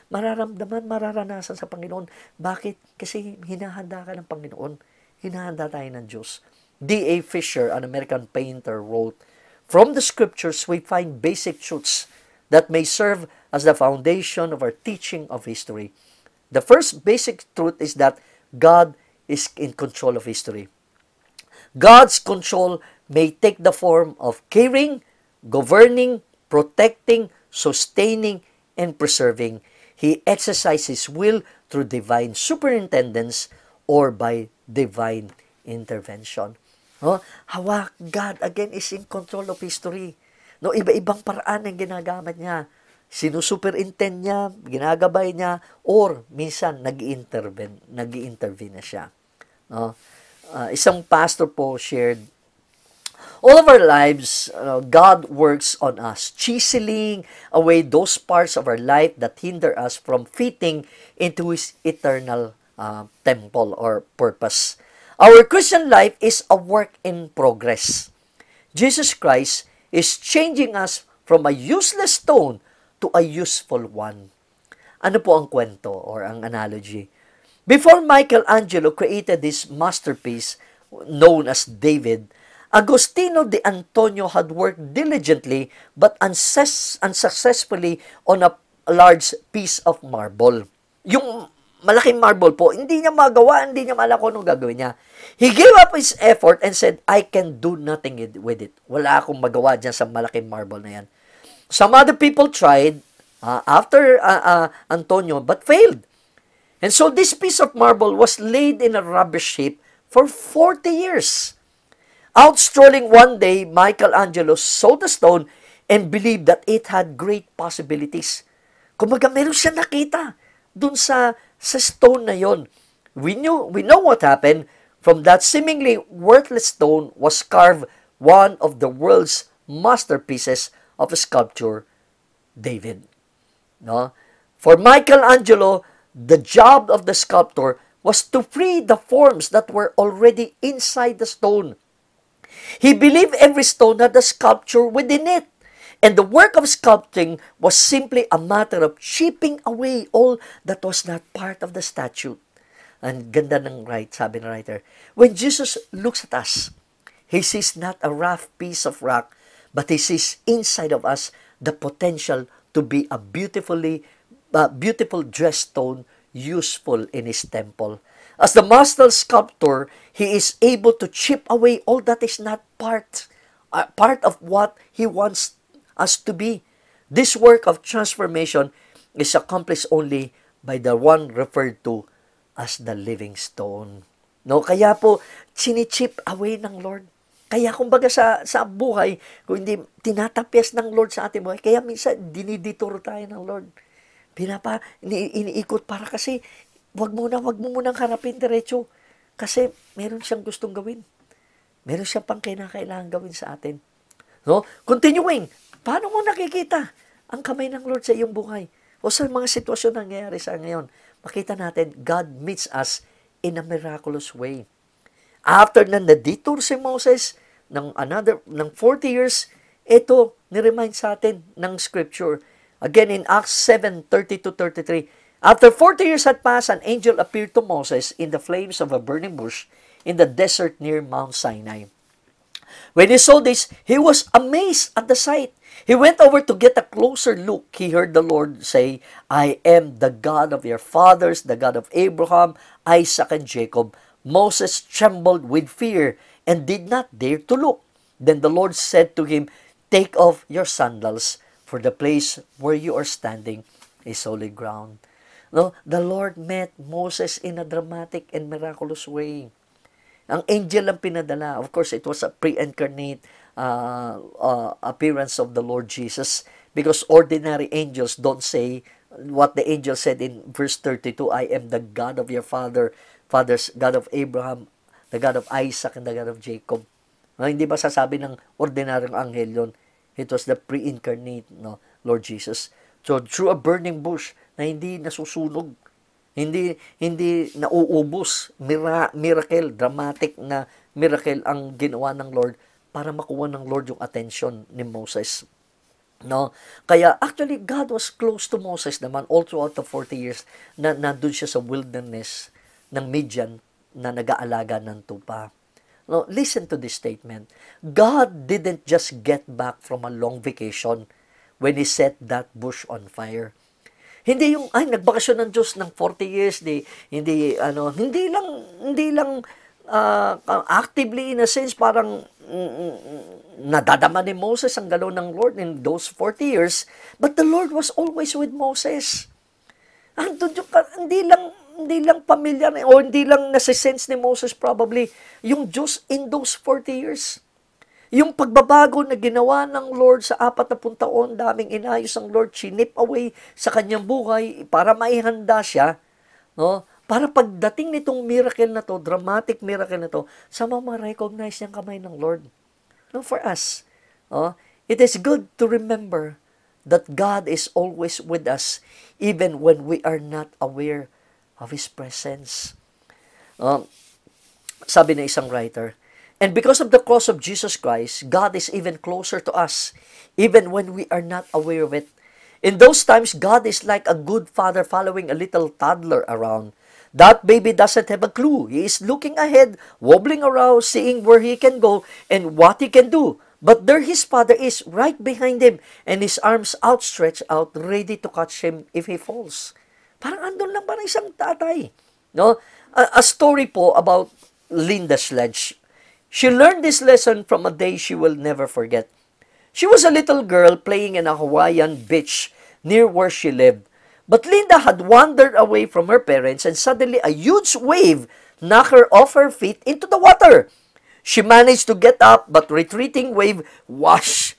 Speaker 1: mararamdaman, mararanasan sa Panginoon. Bakit? Kasi hinahanda ka ng Panginoon. Hinahanda tayo ng Diyos. D.A. Fisher, an American painter, wrote, "From the scriptures, we find basic truths that may serve as the foundation of our teaching of history. The first basic truth is that God is in control of history. God's control may take the form of caring, governing, protecting, sustaining, and preserving. He exercised His will through divine superintendence or by divine intervention. No? God again is in control of history. No, iba-ibang paraan ang ginagamit niya. Sinusuperintend niya, ginagabay niya, or minsan nag-i-intervene na siya. No? Isang pastor po shared, all of our lives, God works on us, chiseling away those parts of our life that hinder us from fitting into His eternal temple or purpose. Our Christian life is a work in progress. Jesus Christ is changing us from a useless stone to a useful one. Ano po ang kwento or ang analogy? Before Michelangelo created this masterpiece known as David, Agostino de Antonio had worked diligently but unsuccessfully on a large piece of marble. Yung malaking marble po, hindi niya magawa, hindi niya alam kung anong gagawin niya. He gave up his effort and said, I can do nothing with it. Wala akong magawa dyan sa malaking marble na yan. Some other people tried after Antonio but failed. And so this piece of marble was laid in a rubbish heap for 40 years. Out strolling one day, Michelangelo saw the stone and believed that it had great possibilities. Kumbaga, meron siya nakita dun sa stone na yon. We know what happened. From that seemingly worthless stone was carved one of the world's masterpieces of sculpture, David. No? For Michelangelo, the job of the sculptor was to free the forms that were already inside the stone. He believed every stone had a sculpture within it. And the work of sculpting was simply a matter of chipping away all that was not part of the statue. Ang ganda ng sabi ng writer. When Jesus looks at us, He sees not a rough piece of rock, but He sees inside of us the potential to be a beautiful dressed stone useful in His temple. As the master sculptor, He is able to chip away all that is not part of what He wants us to be. This work of transformation is accomplished only by the one referred to as the living stone. No, kaya po chini-chip away ng Lord. Kaya kumbaga sa buhay, kung hindi tinatapyas ng Lord sa ating buhay, kaya minsan dinidituro tayo ng Lord. Iniikot para kasi wag mo munang harapin diretso. Kasi meron siyang gustong gawin. Meron siyang pang kailangan gawin sa atin. No? Continuing, paano mo nakikita ang kamay ng Lord sa iyong buhay? O sa mga sitwasyon na nangyayari sa ngayon, makita natin, God meets us in a miraculous way. After na na-detour si Moses ng 40 years, ito, ni-remind sa atin ng scripture. Again, in Acts 7:30-33, after 40 years had passed, an angel appeared to Moses in the flames of a burning bush in the desert near Mount Sinai. When he saw this, he was amazed at the sight. He went over to get a closer look. He heard the Lord say, I am the God of your fathers, the God of Abraham, Isaac, and Jacob. Moses trembled with fear and did not dare to look. Then the Lord said to him, take off your sandals, for the place where you are standing is holy ground. No, the Lord met Moses in a dramatic and miraculous way. Ang angel ang pinadala. Of course, it was a pre-incarnate appearance of the Lord Jesus, because ordinary angels don't say what the angel said in verse 32, I am the God of your fathers, God of Abraham, the God of Isaac, and the God of Jacob. Hindi ba sasabi ng ordinaryong anghel yun? It was the pre-incarnate Lord Jesus. So, through a burning bush na hindi nasusunog, hindi nauubos, miracle, dramatic na miracle ang ginawa ng Lord para makuha ng Lord yung attention ni Moses. No? Kaya actually God was close to Moses naman all throughout the 40 years na nandun siya sa wilderness ng Midian na nag-aalaga ng tupa. No, listen to this statement. God didn't just get back from a long vacation when He set that bush on fire. Hindi yung nagbakasyon ng Diyos ng 40 years, hindi lang actively in a sense parang nadadama ni Moses ang galaw ng Lord in those 40 years, but the Lord was always with Moses. Andun yung, hindi lang pamilyar, o hindi lang nasisense ni Moses probably, yung Diyos in those 40 years. Yung pagbabago na ginawa ng Lord sa 40 taon, daming inayos ang Lord, chinip away sa kanyang buhay para maihanda siya, no? Para pagdating nitong miracle na to, dramatic miracle na to, sama ma-recognize niyang kamay ng Lord. No, for us, it is good to remember that God is always with us even when we are not aware of His presence. Sabi ng isang writer, and because of the cross of Jesus Christ, God is even closer to us, even when we are not aware of it. In those times, God is like a good father following a little toddler around. That baby doesn't have a clue. He is looking ahead, wobbling around, seeing where he can go and what he can do. But there his father is right behind him and his arms outstretched out, ready to catch him if he falls. Parang andun lang, parang isang tatay. No? A story po about Linda Sledge. She learned this lesson from a day she will never forget. She was a little girl playing in a Hawaiian beach near where she lived. But Linda had wandered away from her parents and suddenly a huge wave knocked her off her feet into the water. She managed to get up, but retreating wave washed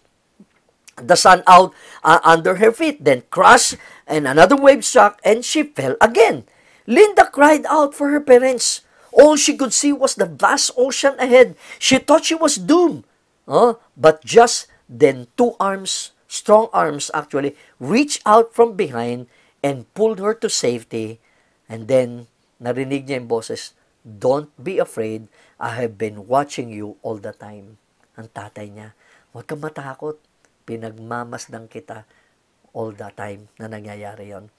Speaker 1: the sun out under her feet, then crashed, and another wave struck, and she fell again. Linda cried out for her parents. All she could see was the vast ocean ahead. She thought she was doomed. But just then two arms, strong arms actually, reached out from behind and pulled her to safety. And then, narinig niya yung boses, "Don't be afraid, I have been watching you all the time." Ang tatay niya, "Huwag kang matakot, pinagmamasdan kita all the time," na nangyayari yon.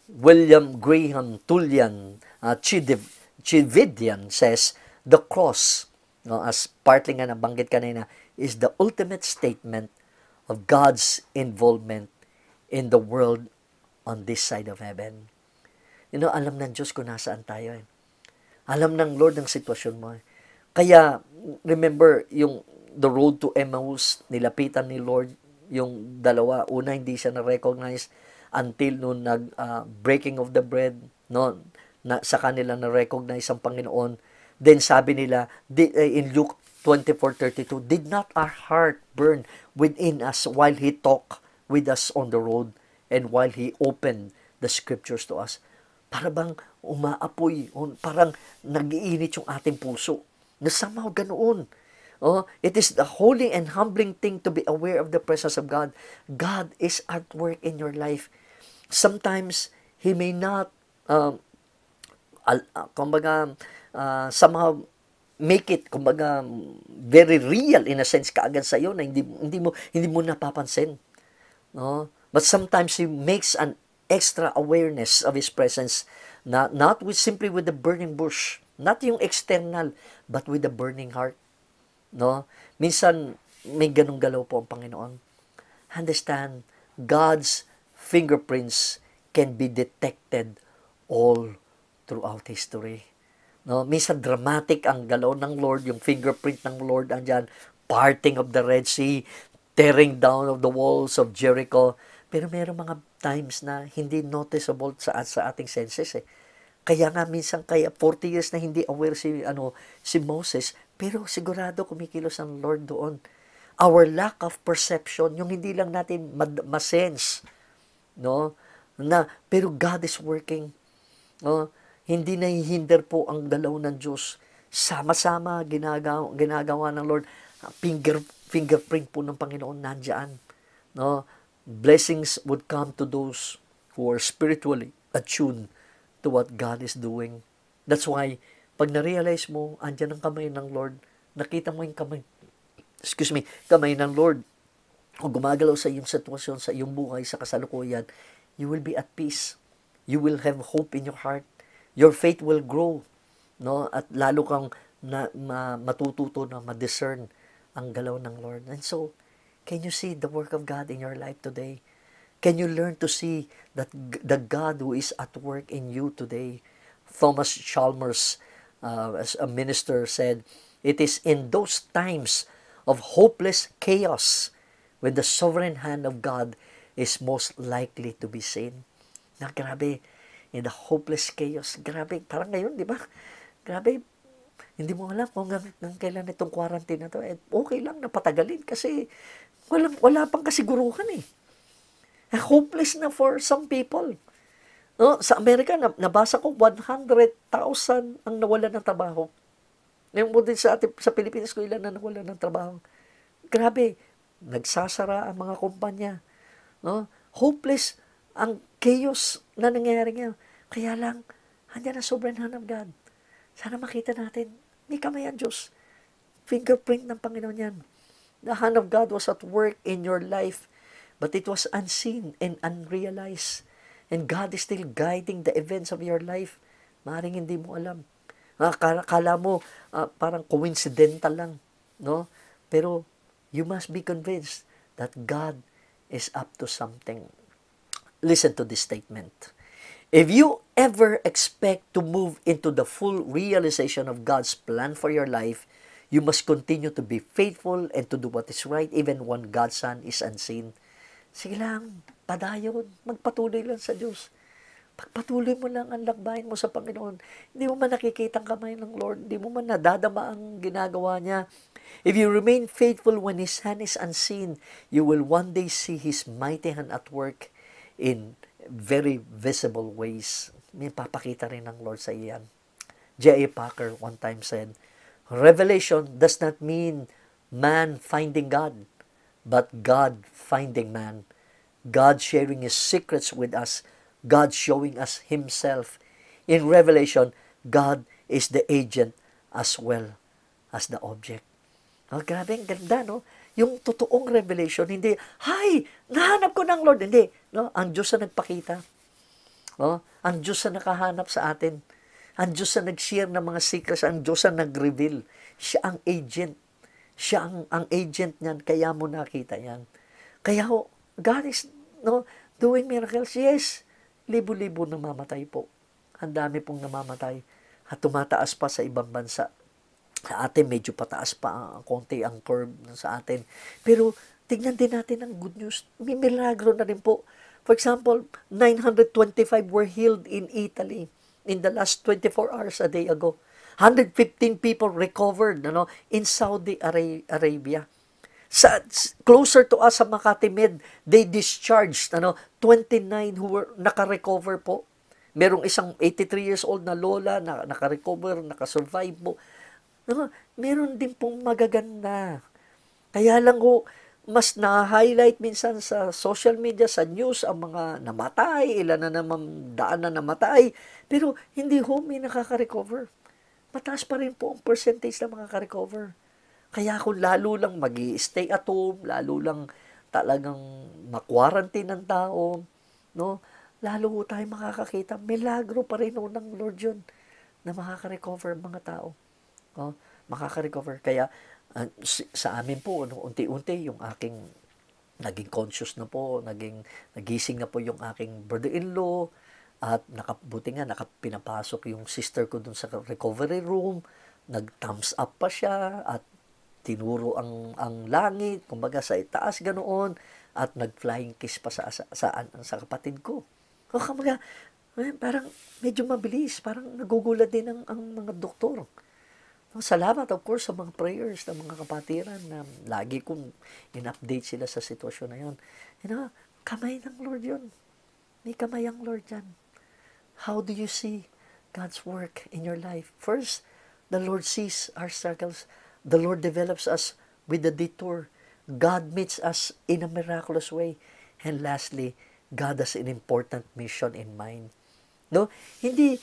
Speaker 1: William Graham Tullian Chividian says, the cross, as partly nga nabanggit kanina, is the ultimate statement of God's involvement in the world on this side of heaven. Alam ng Diyos kung nasaan tayo. Alam ng Lord ang sitwasyon mo. Kaya, remember, the road to Emmaus, nilapitan ni Lord, yung dalawa, una hindi siya na-recognize until nung breaking of the bread, sa kanila na-recognize ang Panginoon. Then sabi nila, in Luke 24:32, did not our heart burn within us while He talked with us on the road and while He opened the scriptures to us? Para bang umaapoy, parang nag-iinit yung ating puso. Na somehow ganoon. It is the holy and humbling thing to be aware of the presence of God. God is at work in your life. Sometimes, He may not, somehow, make it, very real in a sense kaagad sa iyo na hindi mo napapansin. But sometimes He makes an extra awareness of His presence, not simply with the burning bush, not yung external, but with the burning heart. Minsan, may ganung galaw po ang Panginoon. Understand, God's fingerprints can be detected all throughout history. Minsan dramatic ang galaw ng Lord, yung fingerprint ng Lord andyan, parting of the Red Sea, tearing down of the walls of Jericho. Pero mayroong mga times na hindi noticeable sa ating senses. Kaya nga minsan 40 years na hindi aware si Moses, pero sigurado kumikilos ang Lord doon. Our lack of perception, yung hindi lang natin ma-sense, pero God is working. Hindi nahihinder po ang galaw ng Diyos. Sama-sama ginagawa ng Lord. Fingerprint po ng Panginoon nandiyan. Blessings would come to those who are spiritually attuned to what God is doing. That's why, pag na-realize mo, andyan ang kamay ng Lord, nakita mo yung kamay ng Lord, o gumagalaw sa iyong sitwasyon, sa iyong buhay, sa kasalukuyan, you will be at peace. You will have hope in your heart. Your faith will grow. At lalo kang matututo na ma-discern ang galaw ng Lord. And so, can you see the work of God in your life today? Can you learn to see that the God who is at work in you today? Thomas Chalmers, as a minister, said, It is in those times of hopeless chaos when the sovereign hand of God is most likely to be seen. Na grabe, in the hopeless chaos, grabe, parang ngayon, di ba? Grabe, hindi mo alam kung hanggang kailan itong quarantine na to. Okay lang na patagalin kasi wala pang kasiguruhan eh. Hopeless na for some people. No, sa Amerika, nabasa ko 100,000 ang nawalan ng trabaho. Ngayon mo din sa Pilipinas ko ilan na nawalan ng trabaho. Grabe, nagsasara ang mga kumpanya. No? Hopeless ang chaos na nangyayari ngayon. Kaya lang, andyan ang sovereign hand of God. Sana makita natin, may kamay ang Diyos. Fingerprint ng Panginoon yan. The hand of God was at work in your life, but it was unseen and unrealized. And God is still guiding the events of your life. Maaaring hindi mo alam. Kala mo parang coincidental lang. No? Pero you must be convinced that God is up to something. Listen to this statement. If you ever expect to move into the full realization of God's plan for your life, you must continue to be faithful and to do what is right even when God's Son is unseen. Sige lang, padayon, magpatuloy lang sa Diyos. Pagpatuloy mo lang ang lakbayin mo sa Panginoon. Hindi mo man nakikita ang kamay ng Lord, hindi mo man nadadama ang ginagawa niya. If you remain faithful when His hand is unseen, you will one day see His mighty hand at work in very visible ways. May papakita rin ng Lord sa iyan. J.A. Packer one time said, Revelation does not mean man finding God, but God finding man. God sharing His secrets with us. God showing us Himself. In Revelation, God is the agent as well as the object. Oh, grabe, ang ganda, no? Yung totoong revelation, hindi, hay, nahanap ko ng Lord. Hindi, no? Ang Diyos na nagpakita. No? Ang Diyos na nakahanap sa atin. Ang Diyos na nag-share ng mga secrets. Ang Diyos na nag-reveal. Siya ang agent. Siya ang agent niyan. Kaya mo nakita yan. Kaya God is doing miracles. Yes, libo-libo namamatay po. Ang dami pong namamatay. At tumataas pa sa ibang bansa. Sa atin, medyo pataas pa konti ang curve sa atin. Pero, tignan din natin ang good news. May milagro na rin po. For example, 925 were healed in Italy in the last 24 hours a day ago. 115 people recovered in Saudi Arabia. Closer to us sa Makati Med, they discharged 29 who were naka-recover po. Merong isang 83 years old na lola na naka-recover, naka-survive po. Meron din pong magaganda. Kaya lang mas na-highlight minsan sa social media, sa news, ang mga namatay, ilan na naman daan na namatay. Pero hindi may nakaka-recover. Mataas pa rin po ang percentage na makaka-recover. Kaya kung lalo lang mag-i-stay at home, lalo lang talagang ma-quarantine ng tao, no? Lalo tayo makakakita, milagro pa rin ng Lord yun na makaka-recover mga tao. Makaka-recover. Kaya sa amin po, unti-unti yung aking naging conscious na po, nagising na po yung aking brother-in-law, at buti nga, pinapasok yung sister ko dun sa recovery room, nag-thumbs up pa siya, at tinuro ang langit, kumbaga sa itaas ganoon, at nag-flying kiss pa sa kapatid ko. Kumbaga, parang medyo mabilis, parang nagugulat din ang mga doktor. Salamat, of course, sa mga prayers ng mga kapatiran na lagi kong in-update sila sa sitwasyon na yun. Kamay ng Lord yun. May kamay ang Lord yan. How do you see God's work in your life? First, the Lord sees our struggles. The Lord develops us with a detour. God meets us in a miraculous way. And lastly, God has an important mission in mind. No? Hindi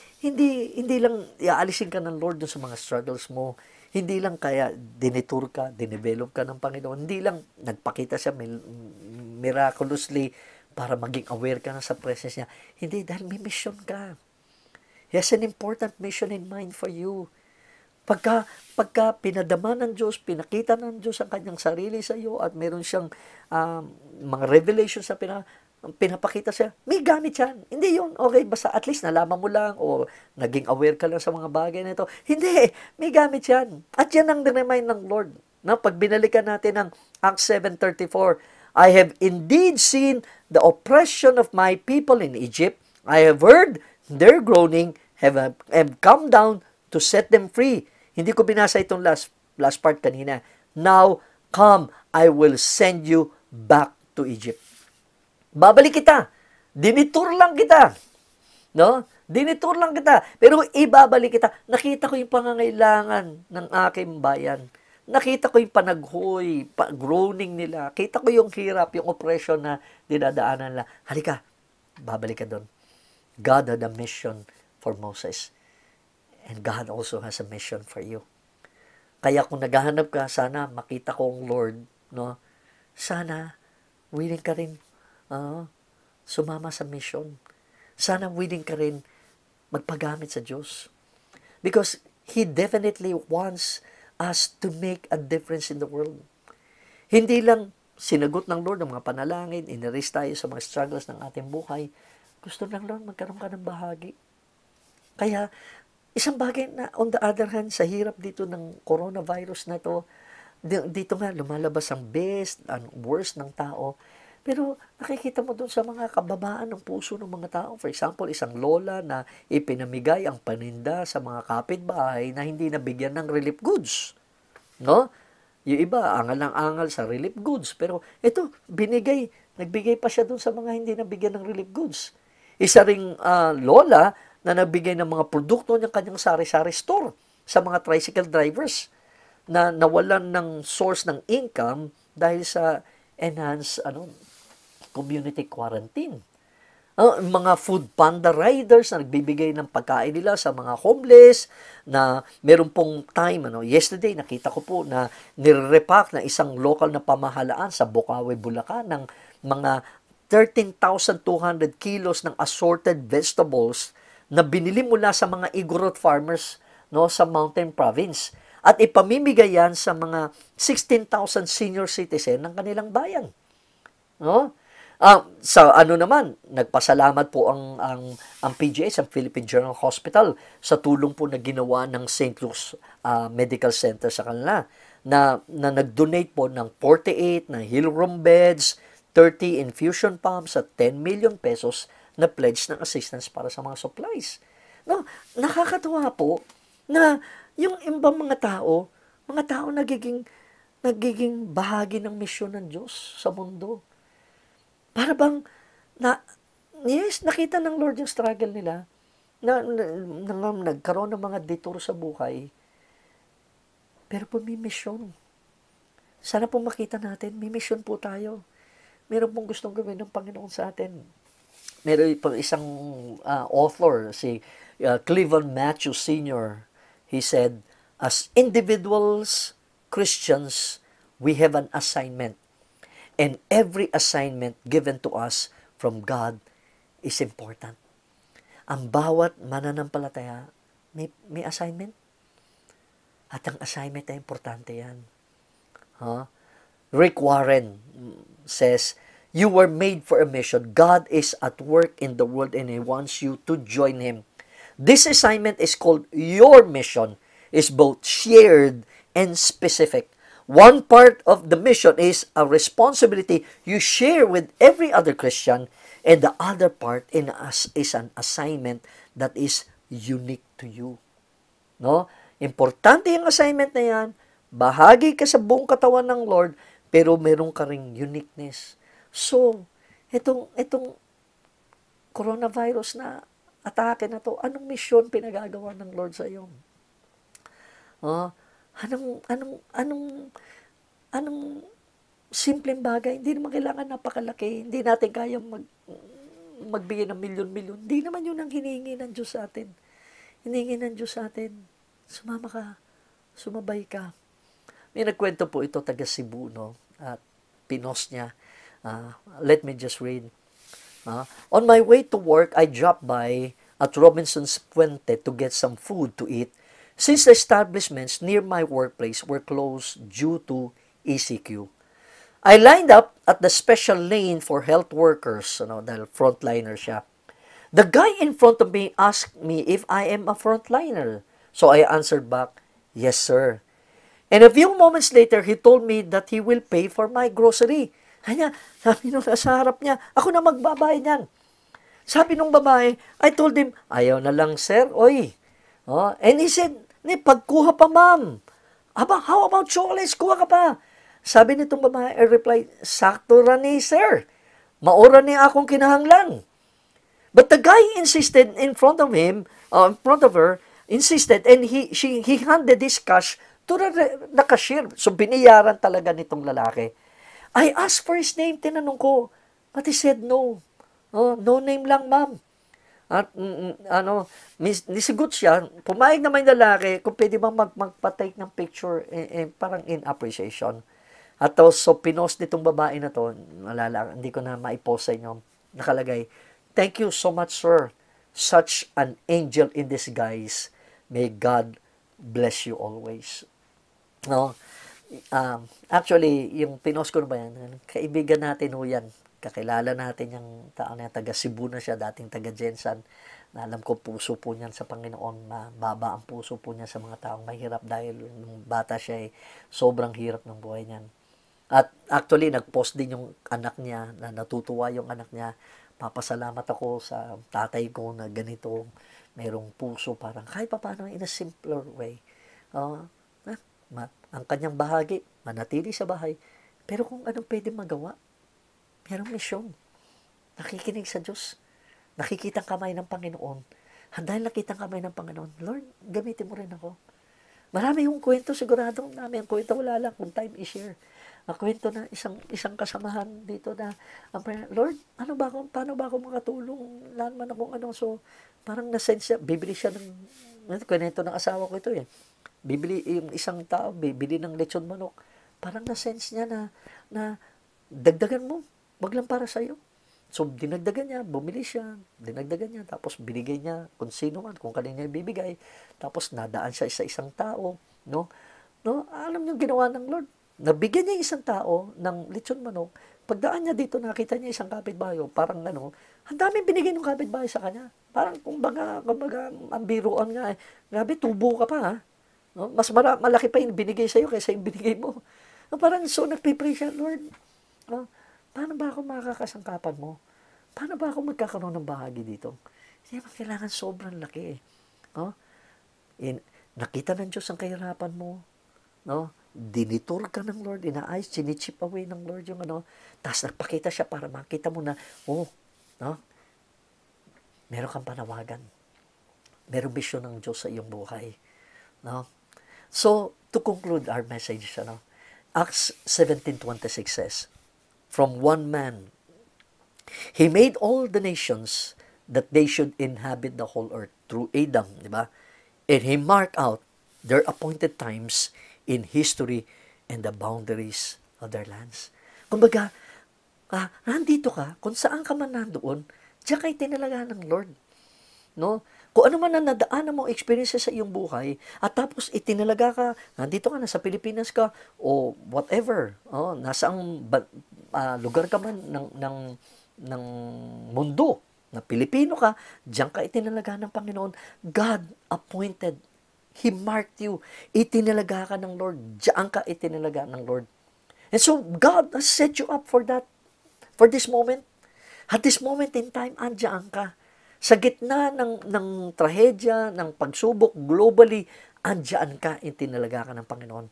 Speaker 1: lang iaalisin ka ng Lord dun sa mga struggles mo. Hindi lang kaya dinitur ka, dinevelop ka ng Panginoon. Hindi lang nagpakita siya miraculously para maging aware ka na sa presence niya. Hindi, dahil may mission ka. He has an important mission in mind for you. Pagka pinadama ng Diyos, pinakita ng Diyos ang kanyang sarili sa iyo, at meron siyang mga revelations sa pinapakita siya, may gamit yan. Hindi yun. Okay, basta at least nalaman mo lang o naging aware ka lang sa mga bagay na ito. Hindi, may gamit yan. At yan ang remind ng Lord. Na pag binalikan natin ang Acts 7:34, I have indeed seen the oppression of my people in Egypt. I have heard their groaning, have come down to set them free. Hindi ko binasa itong last part kanina. Now, come, I will send you back to Egypt. Babalik kita. Dinitur lang kita. No? Dinitur lang kita. Pero ibabalik kita. Nakita ko yung pangangailangan ng aking bayan. Nakita ko yung panaghoy, groaning nila. Kita ko yung hirap, yung oppression na dinadaanan nila. Halika, babalik ka doon. God had a mission for Moses. And God also has a mission for you. Kaya kung naghahanap ka, sana makita ko ang Lord. No? Sana willing ka rin sumama sa mission. Sana willing ka rin magpagamit sa Diyos. Because He definitely wants us to make a difference in the world. Hindi lang sinagot ng Lord ang mga panalangin, inaris tayo sa mga struggles ng ating buhay. Gusto ng Lord magkaroon ka ng bahagi. Kaya, isang bagay na, on the other hand, sa hirap dito ng coronavirus na to, dito nga lumalabas ang best, ang worst ng tao. Pero nakikita mo doon sa mga kababaan ng puso ng mga tao. For example, isang lola na ipinamigay ang paninda sa mga kapitbahay na hindi nabigyan ng relief goods. No? Yung iba, angal ng angal sa relief goods. Pero ito, nagbigay pa siya doon sa mga hindi nabigyan ng relief goods. Isa ring lola na nagbigay ng mga produkto ng kanyang sari-sari store sa mga tricycle drivers na nawalan ng source ng income dahil sa enhanced community quarantine. Mga food panda riders na nagbibigay ng pagkain nila sa mga homeless na meron pong time, yesterday nakita ko po na nire-repack na isang local na pamahalaan sa Bocaue, Bulacan ng mga 13,200 kilos ng assorted vegetables na binili mula sa mga Igorot farmers sa Mountain Province at ipamimigay yan sa mga 16,000 senior citizen ng kanilang bayan. No? Sa naman, nagpasalamat po ang PGH, ang Philippine General Hospital, sa tulong po na ginawa ng St. Luke's Medical Center sa kanila, na nag-donate po ng 48 na hill room beds, 30 infusion pumps at 10 million pesos na pledge ng assistance para sa mga supplies. No, nakakatuwa po na yung ibang mga tao nagiging bahagi ng misyon ng Diyos sa mundo. Para bang, nakita ng Lord yung struggle nila, nagkaroon ng mga detour sa buhay, pero po may mission. Sana po makita natin, may mission po tayo. Meron pong gustong gawin ng Panginoon sa atin. Meron po isang author, si Cleveland Matthews Sr., he said, as individuals, Christians, we have an assignment. And every assignment given to us from God is important. Ang bawat mananampalataya, may assignment. At ang assignment ay importante yan. Rick Warren says, you were made for a mission. God is at work in the world and He wants you to join Him. This assignment is called your mission, is both shared and specific. One part of the mission is a responsibility you share with every other Christian, and the other part is an assignment that is unique to you. No? Importante yung assignment na yan. Bahagi ka sa buong katawan ng Lord, pero meron ka ring uniqueness. So, itong coronavirus na atake na to, anong mission pinagagawa ng Lord sa iyo? Anong simpleng bagay? Hindi naman kailangan napakalaki. Hindi natin kaya magbigay ng milyon-milyon. Hindi naman yun ang hiningi ng Diyos sa atin. Hiningi ng Diyos sa atin, sumama ka, sumabay ka. May nagkwento po ito, taga Cebu, at pinost niya. Let me just read. On my way to work, I dropped by at Robinson's Puente to get some food to eat, since the establishments near my workplace were closed due to ECQ. I lined up at the special lane for health workers, dahil frontliner siya. The guy in front of me asked me if I am a frontliner. So I answered back, yes, sir. And a few moments later, he told me that he will pay for my grocery. Sabi nung nasa harap niya, ako na magbabayad niyan. Sabi nung babae, I told him, ayaw na lang, sir, oy. And he said, pagkuha pa, ma'am. How about chocolates? Kuha ka pa. Sabi nitong babae, I replied, sakto ra ni, sir. Maura ni akong kinahanglan. But the guy insisted in front of her, insisted, and he handed his cash to the cashier. So, biniyaran talaga nitong lalaki. I asked for his name, tinanong ko. But he said no. No name lang, ma'am. At, nisigot siya, pumayag naman yung lalaki kung pwede bang magpa-take ng picture, parang in appreciation. At so, pinost nitong babae na to, hindi ko na maipost sa inyo, nakalagay, thank you so much, sir. Such an angel in disguise. May God bless you always. Actually, yung pinost ko na ba yan, kaibigan natin ho yan. Kakilala natin yung tao na taga Cebu na siya, dating taga Jensan. Na alam ko, puso po niyan sa Panginoon, mababa ang puso po niya sa mga taong mahirap dahil nung bata siya sobrang hirap ng buhay niyan. At actually, nag-post din yung anak niya, na natutuwa yung anak niya. Papasalamat ako sa tatay ko na ganito, mayroong puso, parang kahit pa paano in a simpler way. Ang kanyang bahagi, manatili sa bahay. Pero kung anong pwede magawa, mayroong misyon. Nakikinig sa Diyos. Nakikita ang kamay ng Panginoon. Dahil nakita ang kamay ng Panginoon, Lord, gamitin mo rin ako. Marami yung kwento, sigurado namin. Ang kwento wala lang kung time i-share. Ang kwento na isang kasamahan dito na, Lord, paano ba ako makatulong? Laan man akong So, parang nasense siya, bibili siya kwento ng asawa ko ito Bibili yung isang tao, bibili ng lechon manok. Parang na-sense niya na dagdagan mo, wag lang para sa'yo. So, dinagdagan niya, bumili siya, dinagdagan niya, tapos binigay niya kung sino man, kung kanina ibibigay. Tapos nadaan siya sa isang tao, alam niyo ginawa ng Lord. Nabigyan niya isang tao ng lechon manok. Pagdaan niya dito, nakita niya isang kapitbahay, parang ang daming binigay ng kapitbahay sa kanya. Parang kumbaga ang biruan nga grabe, tubo ka pa ha. Mas malaki pa yung binigay sa'yo kaysa yung binigay mo. Parang nagpipray siya, Lord, paano ba ako makakasangkapan mo? Paano ba ako magkakaroon ng bahagi dito? Hindi naman kailangan sobrang laki nakita ng Diyos ang kahirapan mo. Dinitur ka ng Lord, inaayos, chinichip away ng Lord yung tapos nagpakita siya para makita mo na, meron kang panawagan. Meron bisyon ng Diyos sa iyong buhay. So, to conclude our message, Acts 17:26 says, from one man, he made all the nations that they should inhabit the whole earth through Adam, di ba? And he marked out their appointed times in history and the boundaries of their lands. Kumbaga, nandito ka, kung saan ka man nandoon, diyan kayo tinalaga ng Lord. Kung ano man ang nadaanan mo, experiences sa iyong buhay, at tapos itinalaga ka, nandito ka, nasa Pilipinas ka, o whatever, nasa ang lugar ka man ng mundo, na Pilipino ka, diyan ka itinalaga ng Panginoon. God appointed. He marked you. Itinalaga ka ng Lord. Diyan ka itinalaga ng Lord. And so, God has set you up for that, for this moment. At this moment in time, andiyan ka. Sa gitna ng trahedya, ng pagsubok globally, andyan ka, itinalaga ka ng Panginoon.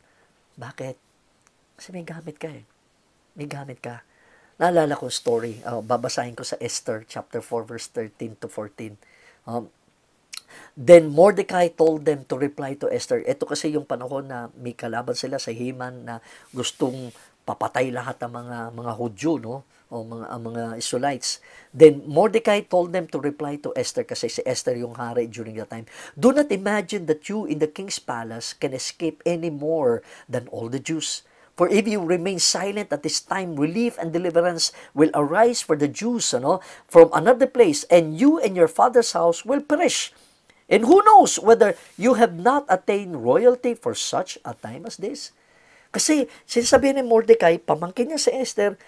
Speaker 1: Bakit? Kasi may gamit ka May gamit ka. Naalala ko story, babasahin ko sa Esther chapter 4 verse 13 to 14. Then Mordecai told them to reply to Esther. Ito kasi yung panahon na may kalaban sila sa Haman na gustong papatay lahat ng mga Hudyo, o mga Israelites. Then Mordecai told them to reply to Esther, kasi si Esther yung hari during that time. Do not imagine that you in the king's palace can escape any more than all the Jews. For if you remain silent at this time, relief and deliverance will arise for the Jews from another place, and you and your father's house will perish. And who knows whether you have not attained royalty for such a time as this? Kasi sinasabi ni Mordecai, pamangkin niya si Esther,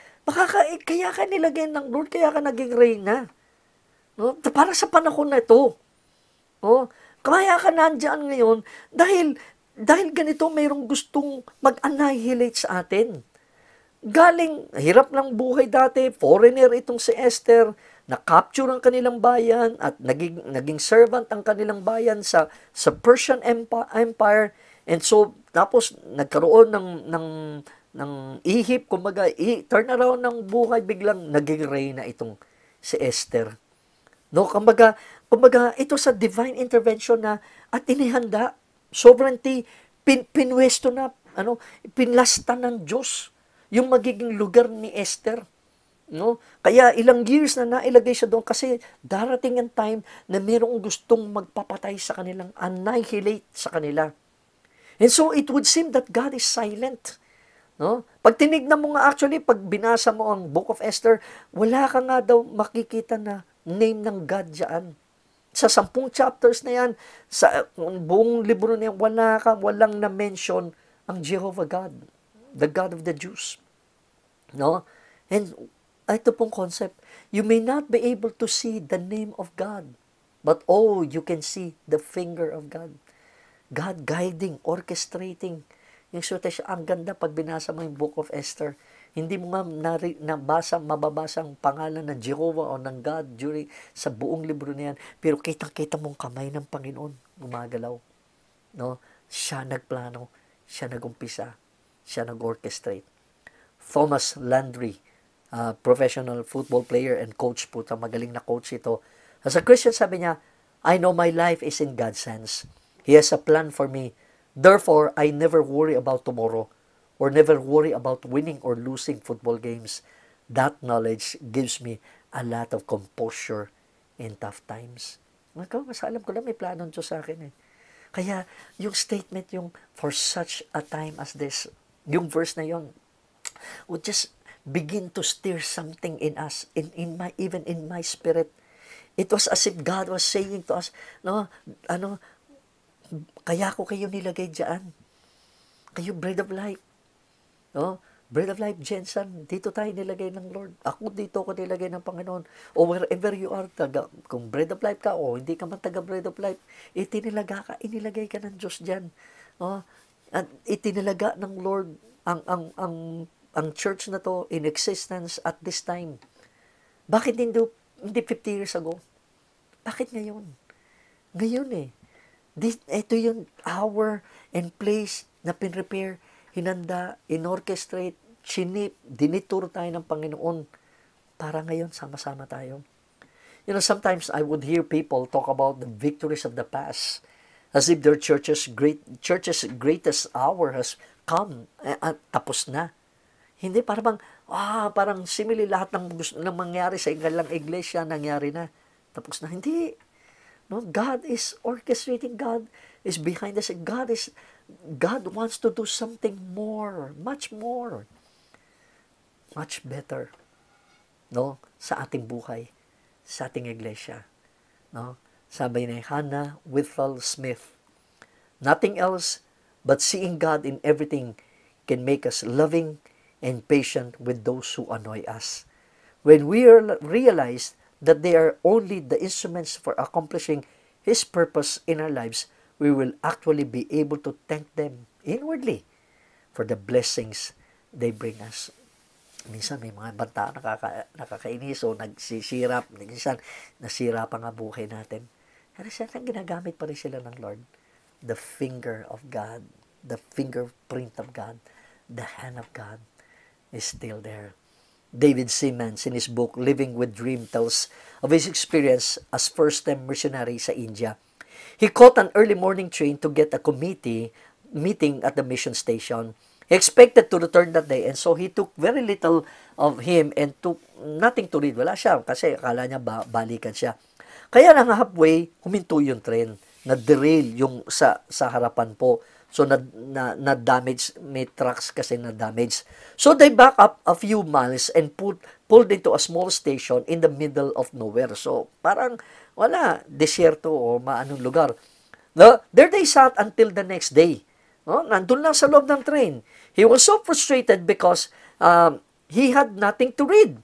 Speaker 1: kaya ka nilagay ng Lord, kaya ka naging reyna. No? Para sa panahon na ito. No? Kaya ka nandyan ngayon dahil ganito mayroong gustong mag-annihilate sa atin. Galing, hirap ng buhay dati, foreigner itong si Esther, na-capture ang kanilang bayan at naging servant ang kanilang bayan sa Persian Empire. And so, tapos nagkaroon ng ihip, kumbaga, turn around ng buhay, biglang naging reyna itong si Esther. No, kumbaga ito sa divine intervention na at inihanda, sovereignty, pinwesto na, pinlasta ng Diyos yung magiging lugar ni Esther. No? Kaya ilang years na nailagay siya doon kasi darating ang time na mayroong gustong magpapatay sa kanilang, annihilate sa kanila. And so it would seem that God is silent. No? Pag tinignan mo nga actually, pag binasa mo ang Book of Esther, wala ka nga daw makikita na name ng God dyan. Sa 10 chapters na yan, sa buong libro na yan, walang na-mention ang Jehovah God, the God of the Jews. No? And ito pong concept, you may not be able to see the name of God, but you can see the finger of God. God guiding, orchestrating. Yung suta siya, ang ganda pag binasa mo yung Book of Esther. Hindi mo nga mababasa ang pangalan ng Jehovah o ng God sa buong libro na yan. Pero kitang-kita mong kamay ng Panginoon gumagalaw. No? Siya nagplano, siya nagumpisa, siya nag-orchestrate. Thomas Landry, professional football player and coach po, magaling na coach ito. As a Christian, sabi niya, I know my life is in God's hands. He has a plan for me. Therefore, I never worry about tomorrow or never worry about winning or losing football games. That knowledge gives me a lot of composure in tough times. Mas alam ko lang may plano Diyos sa akin eh. Kaya yung statement, yung for such a time as this, yung verse na yun, would just begin to stir something in us, even in my spirit. It was as if God was saying to us, kaya ko kayo nilagay dyan. Kayo bread of life. No? Bread of life, Jensen, dito tayo nilagay ng Lord. Ako dito ko nilagay ng Panginoon. O wherever you are, kung bread of life ka o hindi ka man taga bread of life, inilagay ka ng Diyos dyan. No? At itinilaga ng Lord ang church na to in existence at this time. Bakit hindi 50 years ago? Bakit ngayon? Ngayon eh. Ito yung hour and place na pinrepare, hinanda, inorchestrate, dinitur tayo ng Panginoon para ngayon sama-sama tayo. Sometimes I would hear people talk about the victories of the past as if their church's greatest hour has come at tapos na. Hindi, parang simili lahat ng gusto na mangyari sa ilang iglesia, nangyari na. Tapos na. Hindi. No, God is orchestrating. God is behind us. God wants to do something more, much better, no, sa ating buhay, sa ating iglesia. No? Sabi ni Hannah Whitfield Smith, nothing else but seeing God in everything can make us loving and patient with those who annoy us. When we realize that they are only the instruments for accomplishing His purpose in our lives, we will actually be able to thank them inwardly for the blessings they bring us. Minsan may mga banta nakakainis o nagsisirap, minsan nasira pa nga buhay natin. Pero siya ginagamit pa rin sila ng Lord. The finger of God, the fingerprint of God, the hand of God is still there. David Simmons, in his book Living with Dream, tells of his experience as first-time missionary sa India. He caught an early morning train to get a committee meeting at the mission station. He expected to return that day, and so he took very little of him and took nothing to read. Wala siya kasi akala niya balikan siya. Kaya nang halfway, huminto yung train. Na-derail yung sa harapan po. So, na-damage, may trucks kasi na-damage. So, they back up a few miles and pulled into a small station in the middle of nowhere. So, parang wala, desierto o maanong lugar. No? There they sat until the next day. No? Nandun lang sa loob ng train. He was so frustrated because he had nothing to read.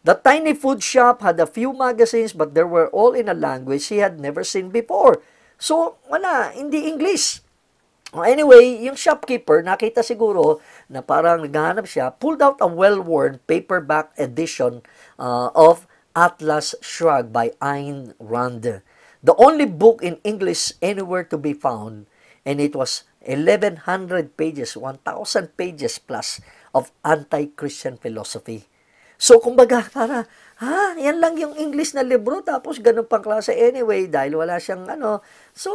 Speaker 1: The tiny food shop had a few magazines, but they were all in a language he had never seen before. So, wala, hindi English. Anyway, yung shopkeeper, nakita siguro na parang naghahanap siya, pulled out a well-worn paperback edition of Atlas Shrugged by Ayn Rand. The only book in English anywhere to be found, and it was 1,100 pages, 1,000 pages plus of anti-Christian philosophy. So, kumbaga, yan lang yung English na libro, tapos ganun pang klase anyway, dahil wala siyang So,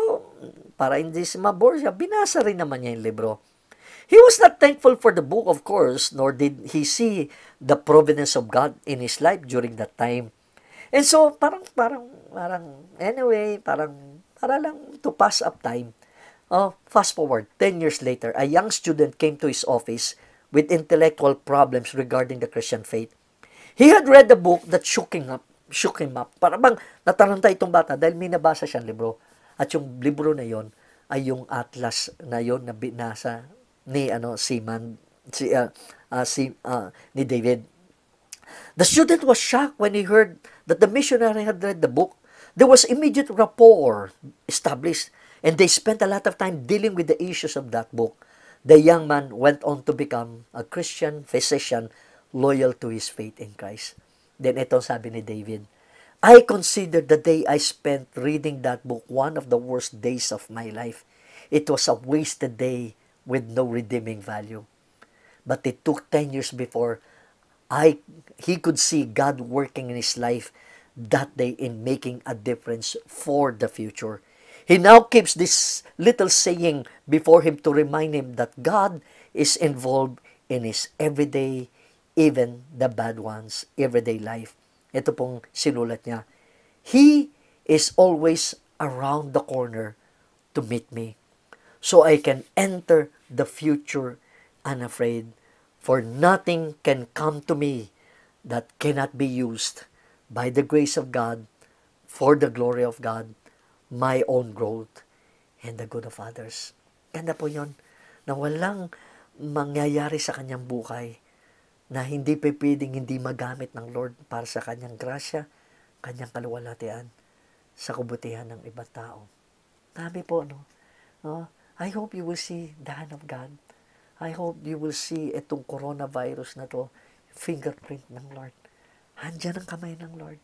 Speaker 1: para hindi si mabore siya, binasa rin naman niya yung libro. He was not thankful for the book, of course, nor did he see the providence of God in his life during that time. And so, anyway, para lang to pass up time. Fast forward, 10 years later, a young student came to his office with intellectual problems regarding the Christian faith. He had read the book that shook him up. Para bang nataranta itong bata dahil may nabasa siyang libro. At yung libro na yon ay yung atlas na yon na binasa ni ni David. The student was shocked when he heard that the missionary had read the book. There was immediate rapport established, and they spent a lot of time dealing with the issues of that book. The young man went on to become a Christian physician loyal to his faith in Christ. Then ito sabi ni David, I consider the day I spent reading that book one of the worst days of my life. It was a wasted day with no redeeming value. But it took 10 years before he could see God working in his life that day in making a difference for the future. He now keeps this little saying before him to remind him that God is involved in his everyday, even the bad ones, everyday life. Ito pong sinulat niya. He is always around the corner to meet me, so I can enter the future unafraid, for nothing can come to me that cannot be used by the grace of God, for the glory of God, my own growth, and the good of others. Ganda po yun, na walang mangyayari sa kanyang buhay na hindi pwedeng hindi magamit ng Lord para sa kanyang grasya, kanyang kaluwalhatian, sa kabutihan ng ibang tao. Sabi po, I hope you will see the hand of God. I hope you will see itong coronavirus na to, fingerprint ng Lord. Handyan ang kamay ng Lord.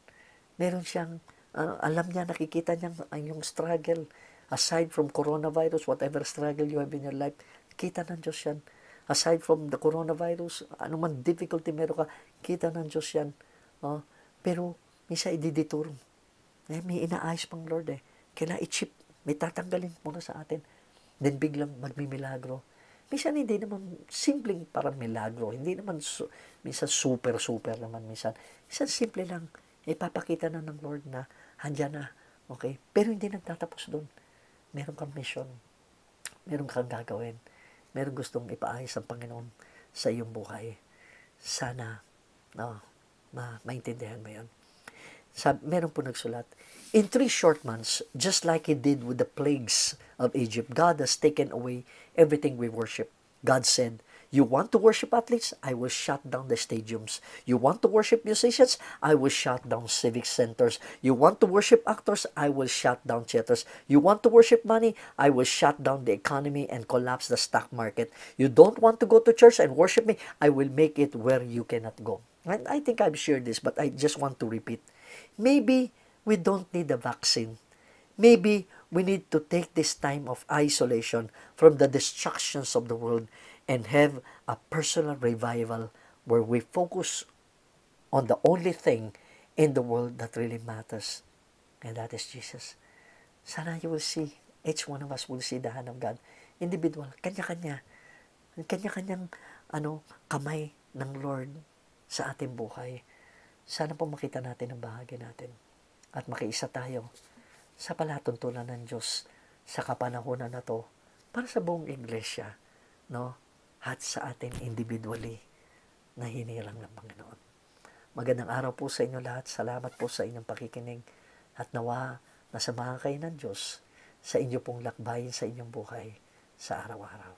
Speaker 1: Meron siyang, alam niya, nakikita niya ang yung struggle. Aside from coronavirus, whatever struggle you have in your life, kita ng Diyos yan. Aside from the coronavirus, anuman difficulty meron ka, kita ng Diyos yan. Pero, minsan ididituro. May inaayos pang Lord Kailangan i-chip. May tatanggalin muna sa atin. Then biglang magmimilagro. Minsan hindi naman simpleng parang milagro. Hindi naman minsan super naman minsan. Minsan simple lang. Ipapakita na ng Lord na handyan na. Okay? Pero hindi nagtatapos doon. Meron kang mission. Meron kang gagawin. Meron gustong ipaayos ang Panginoon sa iyong buhay. Sana maintindihan mo yun. Meron po nagsulat, in 3 short months, just like He did with the plagues of Egypt, God has taken away everything we worship. God said, you want to worship athletes? I will shut down the stadiums. You want to worship musicians? I will shut down civic centers. You want to worship actors? I will shut down theaters. You want to worship money? I will shut down the economy and collapse the stock market. You don't want to go to church and worship me? I will make it where you cannot go. And I think I've shared this, but I just want to repeat. Maybe we don't need a vaccine. Maybe we need to take this time of isolation from the distractions of the world and have a personal revival where we focus on the only thing in the world that really matters, and that is Jesus. Sana you will see, each one of us will see the hand of God. Individual, kanya-kanya. Kanya-kanyang kamay ng Lord sa ating buhay. Sana po makita natin ang bahagi natin at makiisa tayo sa palatuntunan ng Diyos sa kapanahonan na to para sa buong iglesia, at sa atin individually na hinilang ng Panginoon. Magandang araw po sa inyo lahat. Salamat po sa inyong pakikinig at nawa nasamahan kayo ng Diyos sa inyo pong lakbayin sa inyong buhay sa araw-araw.